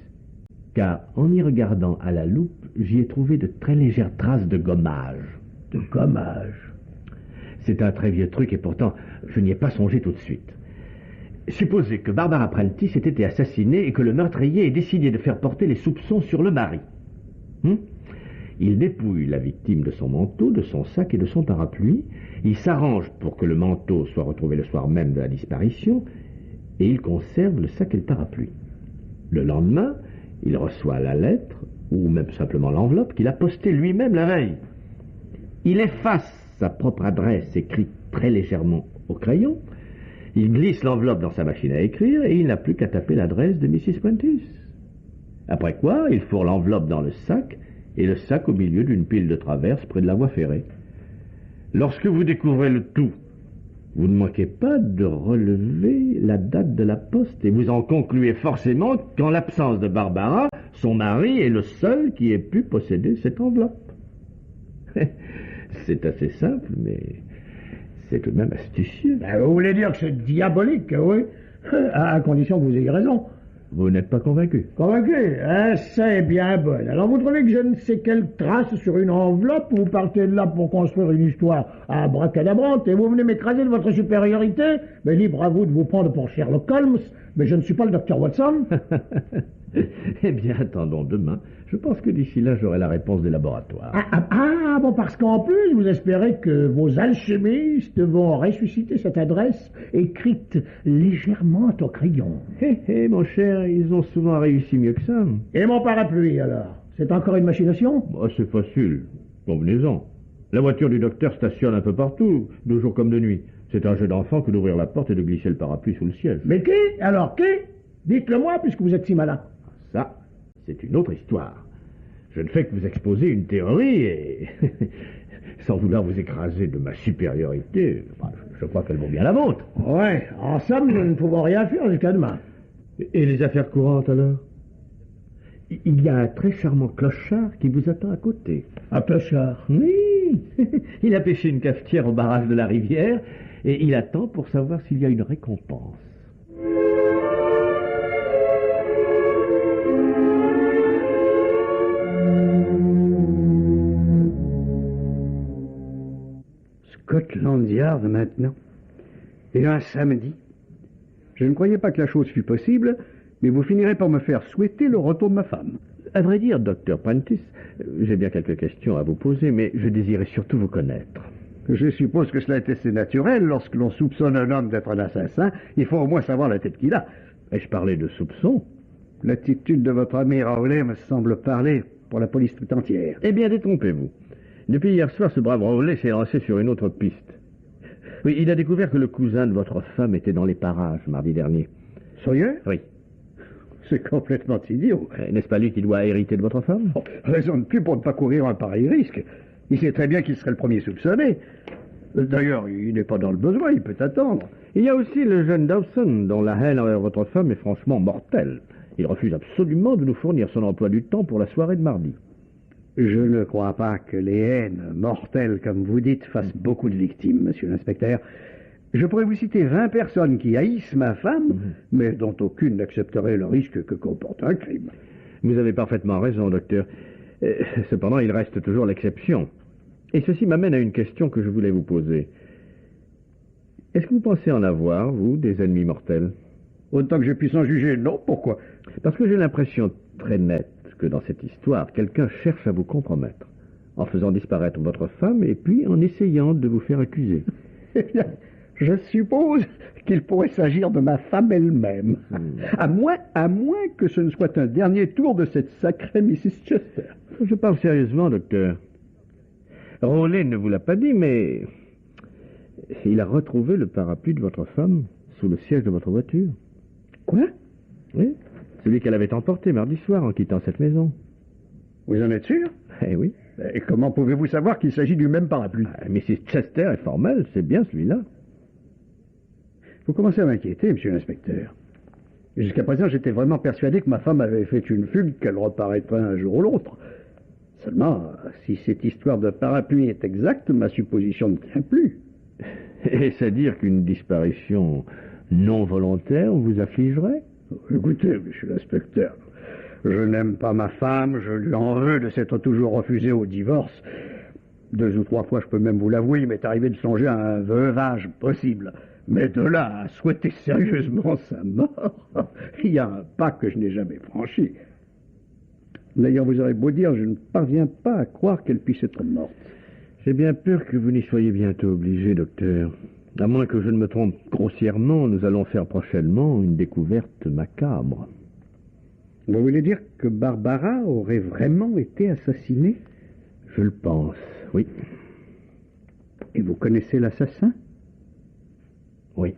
Car en y regardant à la loupe, j'y ai trouvé de très légères traces de gommage. De gommage? C'est un très vieux truc et pourtant, je n'y ai pas songé tout de suite. Supposez que Barbara Prentice ait été assassinée et que le meurtrier ait décidé de faire porter les soupçons sur le mari. Il dépouille la victime de son manteau, de son sac et de son parapluie. Il s'arrange pour que le manteau soit retrouvé le soir même de la disparition et il conserve le sac et le parapluie. Le lendemain, il reçoit la lettre, ou même simplement l'enveloppe, qu'il a postée lui-même la veille. Il efface sa propre adresse écrite très légèrement au crayon. Il glisse l'enveloppe dans sa machine à écrire et il n'a plus qu'à taper l'adresse de Mrs. Prentice. Après quoi, il fourre l'enveloppe dans le sac et le sac au milieu d'une pile de traverse près de la voie ferrée. Lorsque vous découvrez le tout, Vous ne manquez pas de relever la date de la poste et vous en concluez forcément qu'en l'absence de Barbara, son mari est le seul qui ait pu posséder cette enveloppe. C'est assez simple, mais c'est tout de même astucieux. Ben, vous voulez dire que c'est diabolique, oui? À condition que vous ayez raison. Vous n'êtes pas convaincu? Convaincu? C'est bien bon. Alors vous trouvez que je ne sais quelle trace sur une enveloppe, vous partez de là pour construire une histoire à bracadabrante et vous venez m'écraser de votre supériorité? Mais libre à vous de vous prendre pour Sherlock Holmes, mais je ne suis pas le docteur Watson. Eh bien, attendons demain. Je pense que d'ici là, j'aurai la réponse des laboratoires. Bon, parce qu'en plus, vous espérez que vos alchimistes vont ressusciter cette adresse écrite légèrement au crayon. Mon cher, ils ont souvent réussi mieux que ça. Et mon parapluie, alors? C'est encore une machination? C'est facile. Convenez-en. La voiture du docteur stationne un peu partout, de jour comme de nuit. C'est un jeu d'enfant que d'ouvrir la porte et de glisser le parapluie sous le siège. Mais qui? Alors, qui? Dites-le moi, puisque vous êtes si malin. Ça, c'est une autre histoire. Je ne fais que vous exposer une théorie et, sans vouloir vous écraser de ma supériorité, je crois qu'elle vaut bien la vôtre. Ouais, en somme, nous ne pouvons rien faire jusqu'à demain. Et les affaires courantes, alors? Il y a un très charmant clochard qui vous attend à côté. Un clochard? Oui. Il a pêché une cafetière au barrage de la rivière et il attend pour savoir s'il y a une récompense. Scotland Yard maintenant. Et un samedi. Je ne croyais pas que la chose fût possible, mais vous finirez par me faire souhaiter le retour de ma femme. À vrai dire, Dr. Prentice, j'ai bien quelques questions à vous poser, mais je désirais surtout vous connaître. Je suppose que cela est assez naturel. Lorsque l'on soupçonne un homme d'être un assassin, il faut au moins savoir la tête qu'il a. Ai-je parlé de soupçon? L'attitude de votre ami Rowley me semble parler pour la police tout entière. Eh bien, détrompez-vous. Depuis hier soir, ce brave Rowley s'est lancé sur une autre piste. Oui, il a découvert que le cousin de votre femme était dans les parages mardi dernier. Sawyer? Oui. C'est complètement idiot. N'est-ce pas lui qui doit hériter de votre femme? Raison de plus pour ne pas courir un pareil risque. Il sait très bien qu'il serait le premier soupçonné. D'ailleurs, il n'est pas dans le besoin, il peut attendre. Il y a aussi le jeune Dawson, dont la haine envers votre femme est franchement mortelle. Il refuse absolument de nous fournir son emploi du temps pour la soirée de mardi. Je ne crois pas que les haines mortelles, comme vous dites, fassent beaucoup de victimes, monsieur l'inspecteur. Je pourrais vous citer 20 personnes qui haïssent ma femme, mais dont aucune n'accepterait le risque que comporte un crime. Vous avez parfaitement raison, docteur. Cependant, il reste toujours l'exception. Et ceci m'amène à une question que je voulais vous poser. Est-ce que vous pensez en avoir, vous, des ennemis mortels? Autant que je puisse en juger, non. Pourquoi? Parce que j'ai l'impression très nette que dans cette histoire, quelqu'un cherche à vous compromettre, en faisant disparaître votre femme et puis en essayant de vous faire accuser. Eh bien, je suppose qu'il pourrait s'agir de ma femme elle-même. À moins que ce ne soit un dernier tour de cette sacrée Mrs. Chester. Je parle sérieusement, docteur. Rowley ne vous l'a pas dit, mais il a retrouvé le parapluie de votre femme sous le siège de votre voiture. Quoi? Oui, celui qu'elle avait emporté mardi soir en quittant cette maison. Vous en êtes sûr? Eh oui. Et comment pouvez-vous savoir qu'il s'agit du même parapluie? Mrs. Chester est formelle, c'est bien celui-là. Vous commencez à m'inquiéter, monsieur l'inspecteur. Jusqu'à présent, j'étais vraiment persuadé que ma femme avait fait une fugue, qu'elle reparaîtrait un jour ou l'autre. Seulement, si cette histoire de parapluie est exacte, ma supposition ne tient plus. Est-ce à dire qu'une disparition non volontaire vous affligerait? Écoutez, monsieur l'inspecteur, je n'aime pas ma femme, je lui en veux de s'être toujours refusée au divorce. 2 ou 3 fois, je peux même vous l'avouer, il m'est arrivé de songer à un veuvage possible. Mais de là à souhaiter sérieusement sa mort, il y a un pas que je n'ai jamais franchi. D'ailleurs, vous aurez beau dire, je ne parviens pas à croire qu'elle puisse être morte. J'ai bien peur que vous n'y soyez bientôt obligé, docteur. À moins que je ne me trompe grossièrement, nous allons faire prochainement une découverte macabre. Vous voulez dire que Barbara aurait vraiment été assassinée? Je le pense, oui. Et vous connaissez l'assassin? Oui.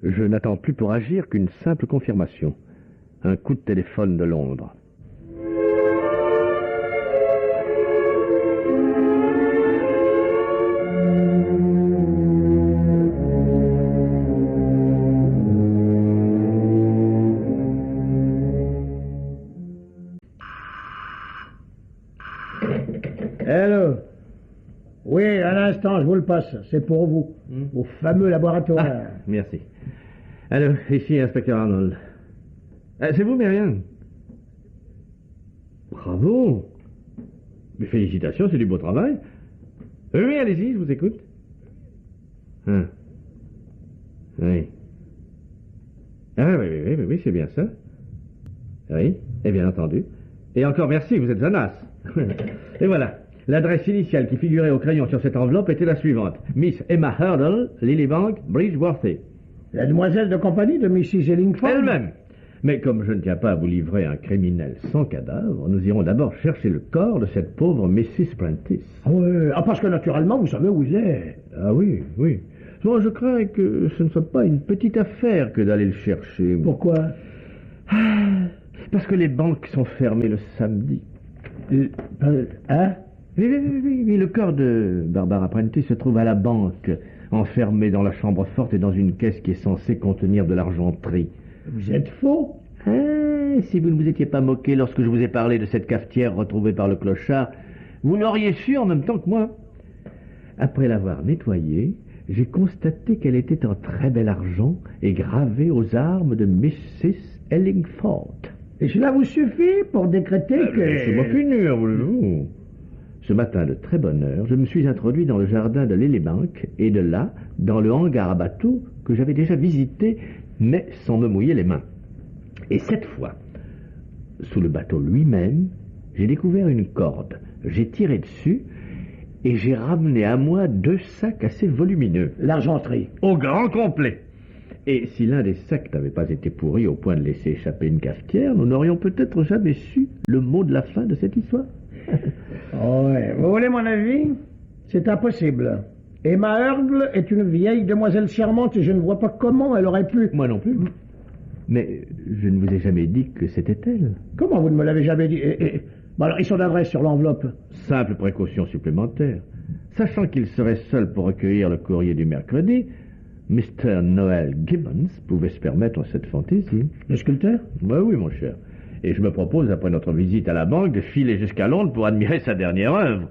Je n'attends plus pour agir qu'une simple confirmation. Un coup de téléphone de Londres. Hello. Oui, un instant, je vous le passe. C'est pour vous, au fameux laboratoire. Ah, merci. Alors, ici, inspecteur Arnold. C'est vous, Marianne? Bravo. Mais félicitations, c'est du beau travail. Oui, allez-y, je vous écoute. Oui. Ah oui, c'est bien ça. Oui, et bien entendu. Et encore merci, vous êtes Jonas. Et voilà. L'adresse initiale qui figurait au crayon sur cette enveloppe était la suivante. Miss Emma Hurdle, Lilybank, Bridgeworthy. La demoiselle de compagnie de Mrs. Ellingford. Elle-même. Mais comme je ne tiens pas à vous livrer un criminel sans cadavre, nous irons d'abord chercher le corps de cette pauvre Mrs. Prentice. Ah oui, parce que naturellement, vous savez où il est. Ah oui. Bon, je crains que ce ne soit pas une petite affaire que d'aller le chercher. Pourquoi? Parce que les banques sont fermées le samedi. Hein? Oui, le corps de Barbara Prentice se trouve à la banque, enfermé dans la chambre forte et dans une caisse qui est censée contenir de l'argenterie. Vous êtes faux. Si vous ne vous étiez pas moqué lorsque je vous ai parlé de cette cafetière retrouvée par le clochard, vous l'auriez su en même temps que moi. Après l'avoir nettoyée, j'ai constaté qu'elle était en très bel argent et gravée aux armes de Mrs. Ellingford. Et cela vous suffit pour décréter que... Laissez-moi finir, voulez-vous. Ce matin, de très bonne heure, je me suis introduit dans le jardin de Lilybank et de là, dans le hangar à bateau que j'avais déjà visité, mais sans me mouiller les mains. Et cette fois, sous le bateau lui-même, j'ai découvert une corde. J'ai tiré dessus et j'ai ramené à moi 2 sacs assez volumineux. L'argenterie. Au grand complet. Et si l'un des sacs n'avait pas été pourri au point de laisser échapper une cafetière, nous n'aurions peut-être jamais su le mot de la fin de cette histoire. Ouais. Vous voulez mon avis? C'est impossible. Emma Hurdle est une vieille demoiselle charmante et je ne vois pas comment elle aurait pu... Moi non plus. Mais je ne vous ai jamais dit que c'était elle. Comment vous ne me l'avez jamais dit? Bon alors, ils sont d'adresse sur l'enveloppe. Simple précaution supplémentaire. Sachant qu'il serait seul pour recueillir le courrier du mercredi, Mr. Noel Gibbons pouvait se permettre cette fantaisie. Le sculpteur? Oui, mon cher. Et je me propose, après notre visite à la banque, de filer jusqu'à Londres pour admirer sa dernière œuvre.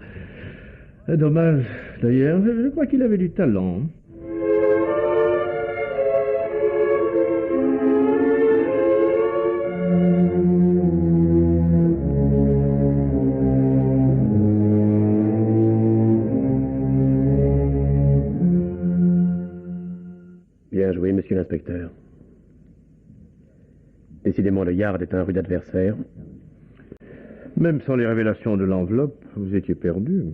Dommage, d'ailleurs, je crois qu'il avait du talent. Bien joué, monsieur l'inspecteur. Décidément, le Yard est un rude adversaire. Même sans les révélations de l'enveloppe, vous étiez perdu.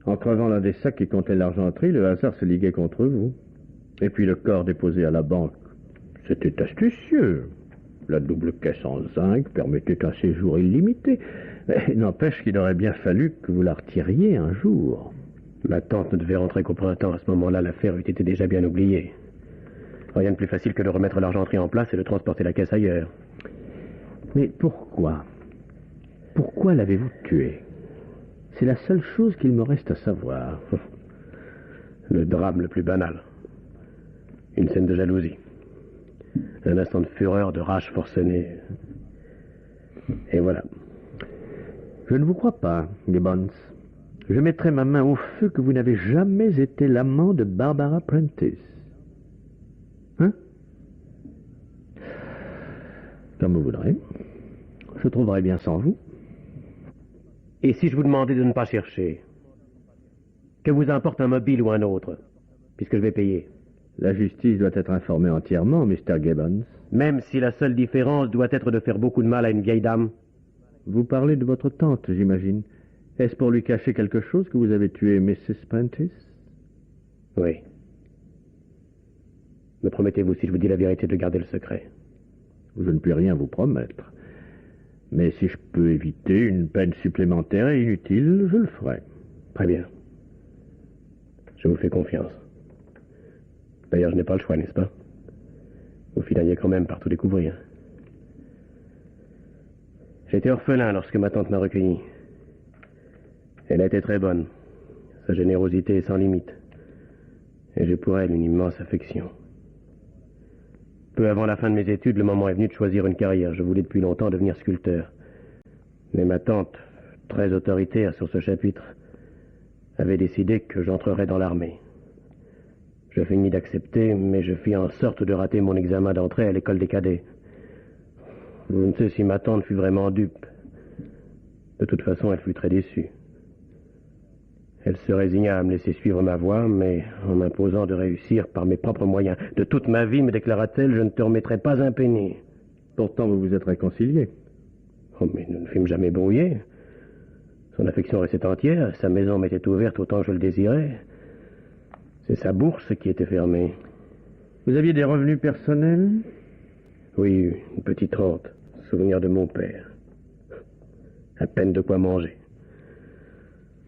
En crevant l'un des sacs qui contenait l'argenterie, le hasard se liguait contre vous. Et puis le corps déposé à la banque. C'était astucieux. La double caisse en zinc permettait un séjour illimité. Mais n'empêche qu'il aurait bien fallu que vous la retiriez un jour. Ma tante ne devait rentrer qu'au printemps. À ce moment-là, l'affaire eût été déjà bien oubliée. Rien de plus facile que de remettre l'argenterie en place et de transporter la caisse ailleurs. Mais pourquoi? Pourquoi l'avez-vous tué? C'est la seule chose qu'il me reste à savoir. Le drame le plus banal. Une scène de jalousie. Un instant de fureur, de rage forcenée. Et voilà. Je ne vous crois pas, Gibbons. Je mettrai ma main au feu que vous n'avez jamais été l'amant de Barbara Prentice. Hein? Comme vous voudrez. Je trouverai bien sans vous. Et si je vous demandais de ne pas chercher? Que vous importe un mobile ou un autre, puisque je vais payer? La justice doit être informée entièrement, Mr. Gibbons. Même si la seule différence doit être de faire beaucoup de mal à une vieille dame? Vous parlez de votre tante, j'imagine. Est-ce pour lui cacher quelque chose que vous avez tué Mrs. Prentice? Oui. Me promettez-vous, si je vous dis la vérité, de garder le secret? Je ne puis rien vous promettre. Mais si je peux éviter une peine supplémentaire et inutile, je le ferai. Très bien. Je vous fais confiance. D'ailleurs, je n'ai pas le choix, n'est-ce pas? Vous finiriez quand même par tout découvrir. J'étais orphelin lorsque ma tante m'a recueilli. Elle a été très bonne. Sa générosité est sans limite. Et j'ai pour elle une immense affection. Peu avant la fin de mes études, le moment est venu de choisir une carrière. Je voulais depuis longtemps devenir sculpteur. Mais ma tante, très autoritaire sur ce chapitre, avait décidé que j'entrerais dans l'armée. Je finis d'accepter, mais je fis en sorte de rater mon examen d'entrée à l'école des cadets. Je ne sais si ma tante fut vraiment dupe. De toute façon, elle fut très déçue. Elle se résigna à me laisser suivre ma voie, mais en m'imposant de réussir par mes propres moyens. De toute ma vie, me déclara-t-elle, je ne te remettrai pas un penny. Pourtant, vous vous êtes réconciliés. Oh, mais nous ne fûmes jamais brouillés. Son affection restait entière, sa maison m'était ouverte autant que je le désirais. C'est sa bourse qui était fermée. Vous aviez des revenus personnels? Oui, une petite rente, souvenir de mon père. À peine de quoi manger.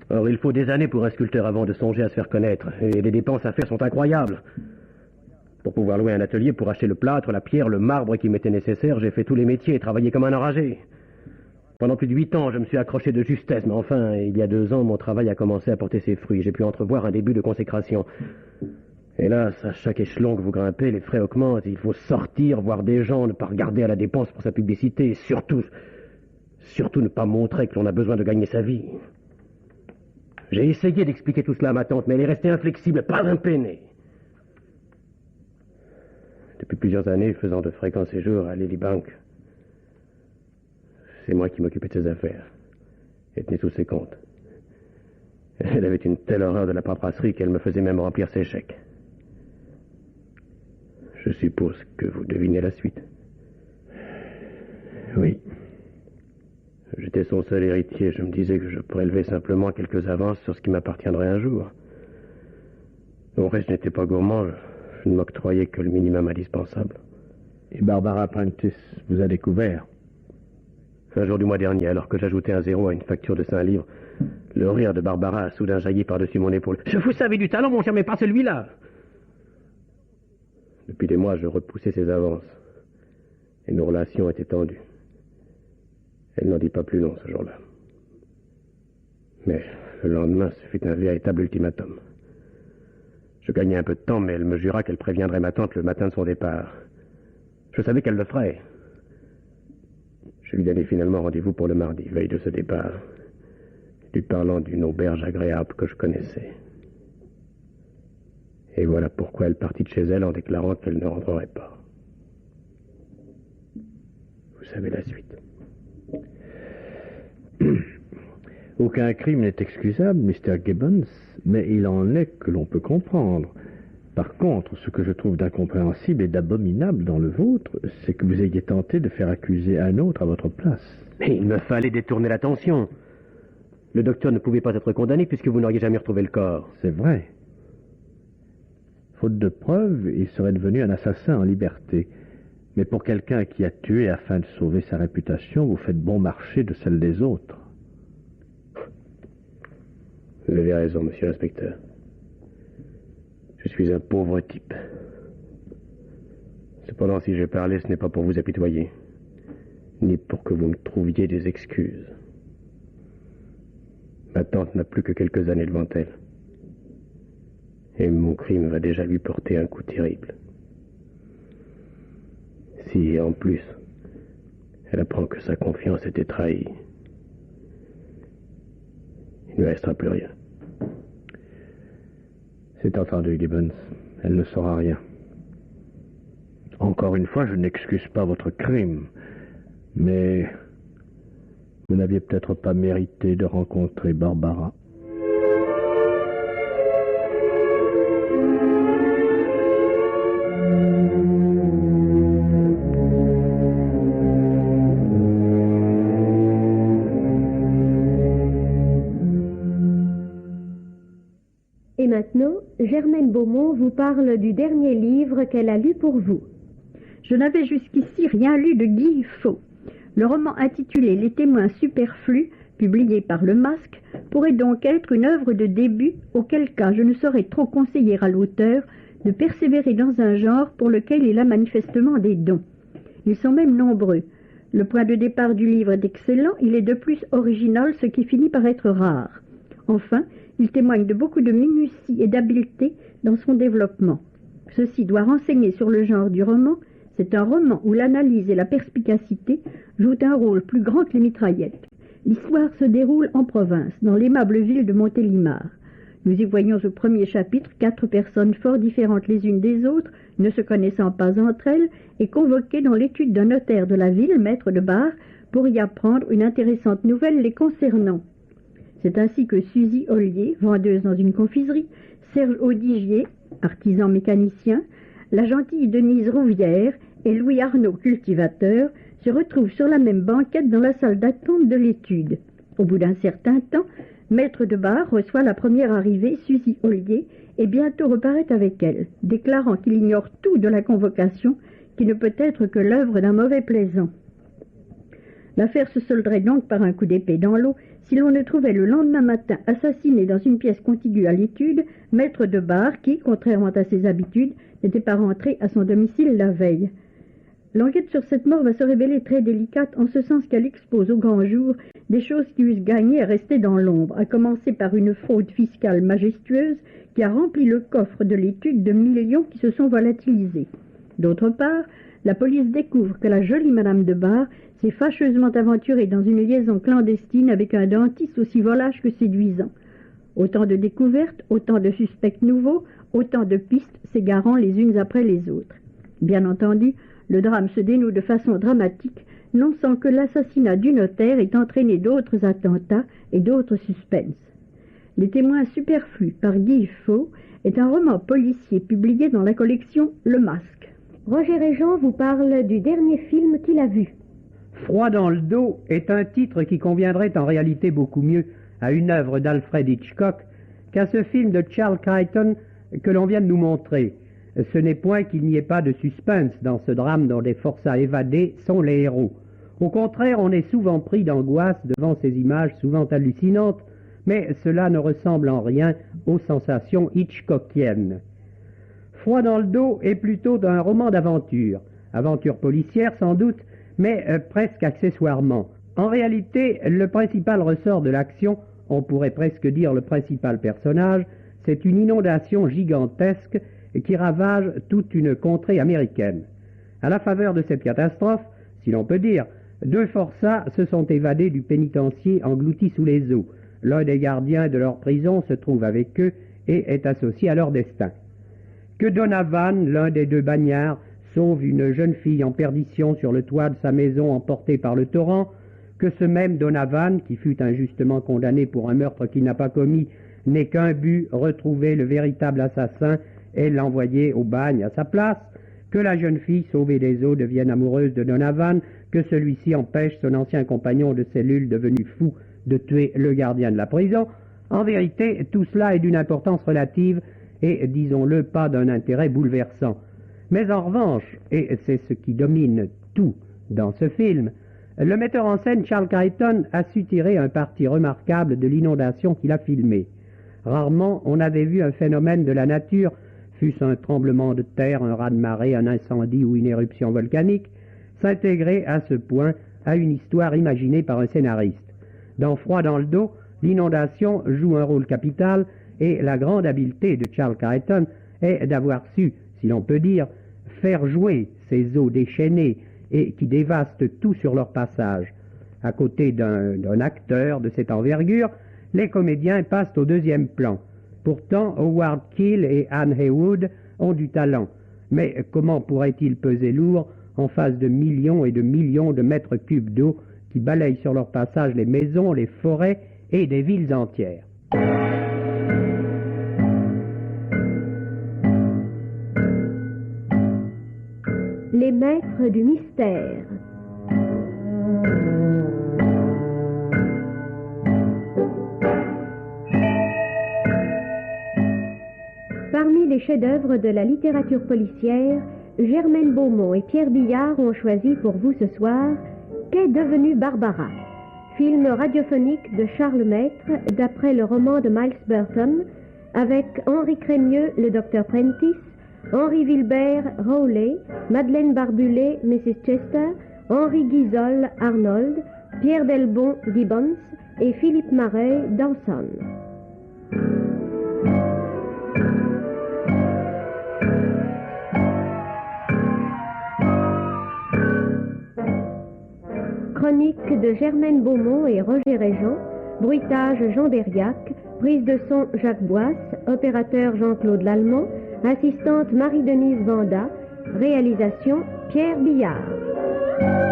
Or, il faut des années pour un sculpteur avant de songer à se faire connaître, et les dépenses à faire sont incroyables. Pour pouvoir louer un atelier, pour acheter le plâtre, la pierre, le marbre qui m'était nécessaire, j'ai fait tous les métiers et travaillé comme un enragé. Pendant plus de 8 ans, je me suis accroché de justesse, mais enfin, il y a 2 ans, mon travail a commencé à porter ses fruits. J'ai pu entrevoir un début de consécration. Hélas, à chaque échelon que vous grimpez, les frais augmentent. Il faut sortir, voir des gens, ne pas regarder à la dépense pour sa publicité, et surtout ne pas montrer que l'on a besoin de gagner sa vie. J'ai essayé d'expliquer tout cela à ma tante, mais elle est restée inflexible, pas un penny. Depuis plusieurs années, faisant de fréquents séjours à Lily Bank, c'est moi qui m'occupais de ses affaires et tenais tous ses comptes. Elle avait une telle horreur de la paperasserie qu'elle me faisait même remplir ses chèques. Je suppose que vous devinez la suite. Oui. J'étais son seul héritier. Je me disais que je prélevais simplement quelques avances sur ce qui m'appartiendrait un jour. Au reste, je n'étais pas gourmand. Je ne m'octroyais que le minimum indispensable. Et Barbara Prentice vous a découvert? Un jour du mois dernier, alors que j'ajoutais un 0 à une facture de 5 livres, le rire de Barbara a soudain jailli par-dessus mon épaule. « Je vous savais du talent, mon cher, mais pas celui-là !» Depuis des mois, je repoussais ses avances. Et nos relations étaient tendues. Elle n'en dit pas plus long ce jour-là. Mais le lendemain, ce fut un véritable ultimatum. Je gagnais un peu de temps, mais elle me jura qu'elle préviendrait ma tante le matin de son départ. Je savais qu'elle le ferait. Je lui donnai finalement rendez-vous pour le mardi, veille de ce départ, lui parlant d'une auberge agréable que je connaissais. Et voilà pourquoi elle partit de chez elle en déclarant qu'elle ne rentrerait pas. Vous savez la suite. Aucun crime n'est excusable, Mr. Gibbons, mais il en est que l'on peut comprendre. Par contre, ce que je trouve d'incompréhensible et d'abominable dans le vôtre, c'est que vous ayez tenté de faire accuser un autre à votre place. Mais il me fallait détourner l'attention. Le docteur ne pouvait pas être condamné puisque vous n'auriez jamais retrouvé le corps. C'est vrai. Faute de preuves, il serait devenu un assassin en liberté. Mais pour quelqu'un qui a tué afin de sauver sa réputation, vous faites bon marché de celle des autres. Vous avez raison, monsieur l'inspecteur. Je suis un pauvre type. Cependant, si j'ai parlé, ce n'est pas pour vous apitoyer, ni pour que vous me trouviez des excuses. Ma tante n'a plus que quelques années devant elle. Et mon crime va déjà lui porter un coup terrible. Si, en plus, elle apprend que sa confiance était trahie, il ne restera plus rien. C'est entendu, Gibbons. Elle ne saura rien. Encore une fois, je n'excuse pas votre crime, mais vous n'aviez peut-être pas mérité de rencontrer Barbara. Et maintenant, Germaine Beaumont vous parle du dernier livre qu'elle a lu pour vous. Je n'avais jusqu'ici rien lu de Guy Faux. Le roman intitulé Les témoins superflus, publié par Le Masque, pourrait donc être une œuvre de début, auquel cas je ne saurais trop conseiller à l'auteur de persévérer dans un genre pour lequel il a manifestement des dons. Ils sont même nombreux. Le point de départ du livre est excellent, il est de plus original, ce qui finit par être rare. Enfin, il témoigne de beaucoup de minutie et d'habileté dans son développement. Ceci doit renseigner sur le genre du roman. C'est un roman où l'analyse et la perspicacité jouent un rôle plus grand que les mitraillettes. L'histoire se déroule en province, dans l'aimable ville de Montélimar. Nous y voyons au premier chapitre 4 personnes fort différentes les unes des autres, ne se connaissant pas entre elles, et convoquées dans l'étude d'un notaire de la ville, maître de bar, pour y apprendre une intéressante nouvelle les concernant. C'est ainsi que Suzy Ollier, vendeuse dans une confiserie, Serge Audigier, artisan mécanicien, la gentille Denise Rouvière et Louis Arnaud, cultivateur, se retrouvent sur la même banquette dans la salle d'attente de l'étude. Au bout d'un certain temps, maître de bar reçoit la première arrivée, Suzy Ollier, et bientôt reparaît avec elle, déclarant qu'il ignore tout de la convocation, qui ne peut être que l'œuvre d'un mauvais plaisant. L'affaire se solderait donc par un coup d'épée dans l'eau si l'on ne trouvait le lendemain matin assassiné dans une pièce contiguë à l'étude, maître de bar qui, contrairement à ses habitudes, n'était pas rentré à son domicile la veille. L'enquête sur cette mort va se révéler très délicate en ce sens qu'elle expose au grand jour des choses qui eussent gagné à rester dans l'ombre, à commencer par une fraude fiscale majestueuse qui a rempli le coffre de l'étude de millions qui se sont volatilisés. D'autre part, la police découvre que la jolie Madame de Bar s'est fâcheusement aventurée dans une liaison clandestine avec un dentiste aussi volage que séduisant. Autant de découvertes, autant de suspects nouveaux, autant de pistes s'égarant les unes après les autres. Bien entendu, le drame se dénoue de façon dramatique, non sans que l'assassinat du notaire ait entraîné d'autres attentats et d'autres suspens. Les témoins superflus par Guy Faux est un roman policier publié dans la collection Le Masque. Roger Régent vous parle du dernier film qu'il a vu. Froid dans le dos est un titre qui conviendrait en réalité beaucoup mieux à une œuvre d'Alfred Hitchcock qu'à ce film de Charles Crichton que l'on vient de nous montrer. Ce n'est point qu'il n'y ait pas de suspense dans ce drame dont des forçats évadés sont les héros. Au contraire, on est souvent pris d'angoisse devant ces images souvent hallucinantes, mais cela ne ressemble en rien aux sensations hitchcockiennes. Froid dans le dos est plutôt un roman d'aventure, aventure policière sans doute, mais presque accessoirement. En réalité, le principal ressort de l'action, on pourrait presque dire le principal personnage, c'est une inondation gigantesque qui ravage toute une contrée américaine. À la faveur de cette catastrophe, si l'on peut dire, 2 forçats se sont évadés du pénitencier engloutis sous les eaux. L'un des gardiens de leur prison se trouve avec eux et est associé à leur destin. Que Donovan, l'un des 2 bagnards, sauve une jeune fille en perdition sur le toit de sa maison emportée par le torrent, que ce même Donovan, qui fut injustement condamné pour un meurtre qu'il n'a pas commis, n'ait qu'un but, retrouver le véritable assassin et l'envoyer au bagne à sa place, que la jeune fille sauvée des eaux devienne amoureuse de Donovan, que celui-ci empêche son ancien compagnon de cellule devenu fou de tuer le gardien de la prison. En vérité, tout cela est d'une importance relative et, disons-le, pas d'un intérêt bouleversant. Mais en revanche, et c'est ce qui domine tout dans ce film, le metteur en scène Charles Crichton a su tirer un parti remarquable de l'inondation qu'il a filmée. Rarement on avait vu un phénomène de la nature, fût-ce un tremblement de terre, un raz-de-marée, un incendie ou une éruption volcanique, s'intégrer à ce point à une histoire imaginée par un scénariste. Dans Froid dans le dos, l'inondation joue un rôle capital et la grande habileté de Charles Crichton est d'avoir su, si l'on peut dire, faire jouer ces eaux déchaînées et qui dévastent tout sur leur passage. À côté d'un acteur de cette envergure, les comédiens passent au deuxième plan. Pourtant, Howard Keel et Anne Heywood ont du talent. Mais comment pourraient-ils peser lourd en face de millions et de millions de mètres cubes d'eau qui balayent sur leur passage les maisons, les forêts et des villes entières? Les maîtres du mystère. Parmi les chefs-d'œuvre de la littérature policière, Germaine Beaumont et Pierre Billard ont choisi pour vous ce soir Qu'est devenue Barbara, film radiophonique de Charles Maître d'après le roman de Miles Burton, avec Henri Crémieux, le docteur Prentice, Henri Wilbert, Rowley, Madeleine Barbulé, Mrs. Chester, Henri Guizol, Arnold, Pierre Delbon, Gibbons et Philippe Mareuil, Dawson. chronique de Germaine Beaumont et Roger Régent, bruitage Jean Berriac, prise de son Jacques Boisse, opérateur Jean-Claude Lallemand, assistante Marie-Denise Vanda, réalisation Pierre Billard.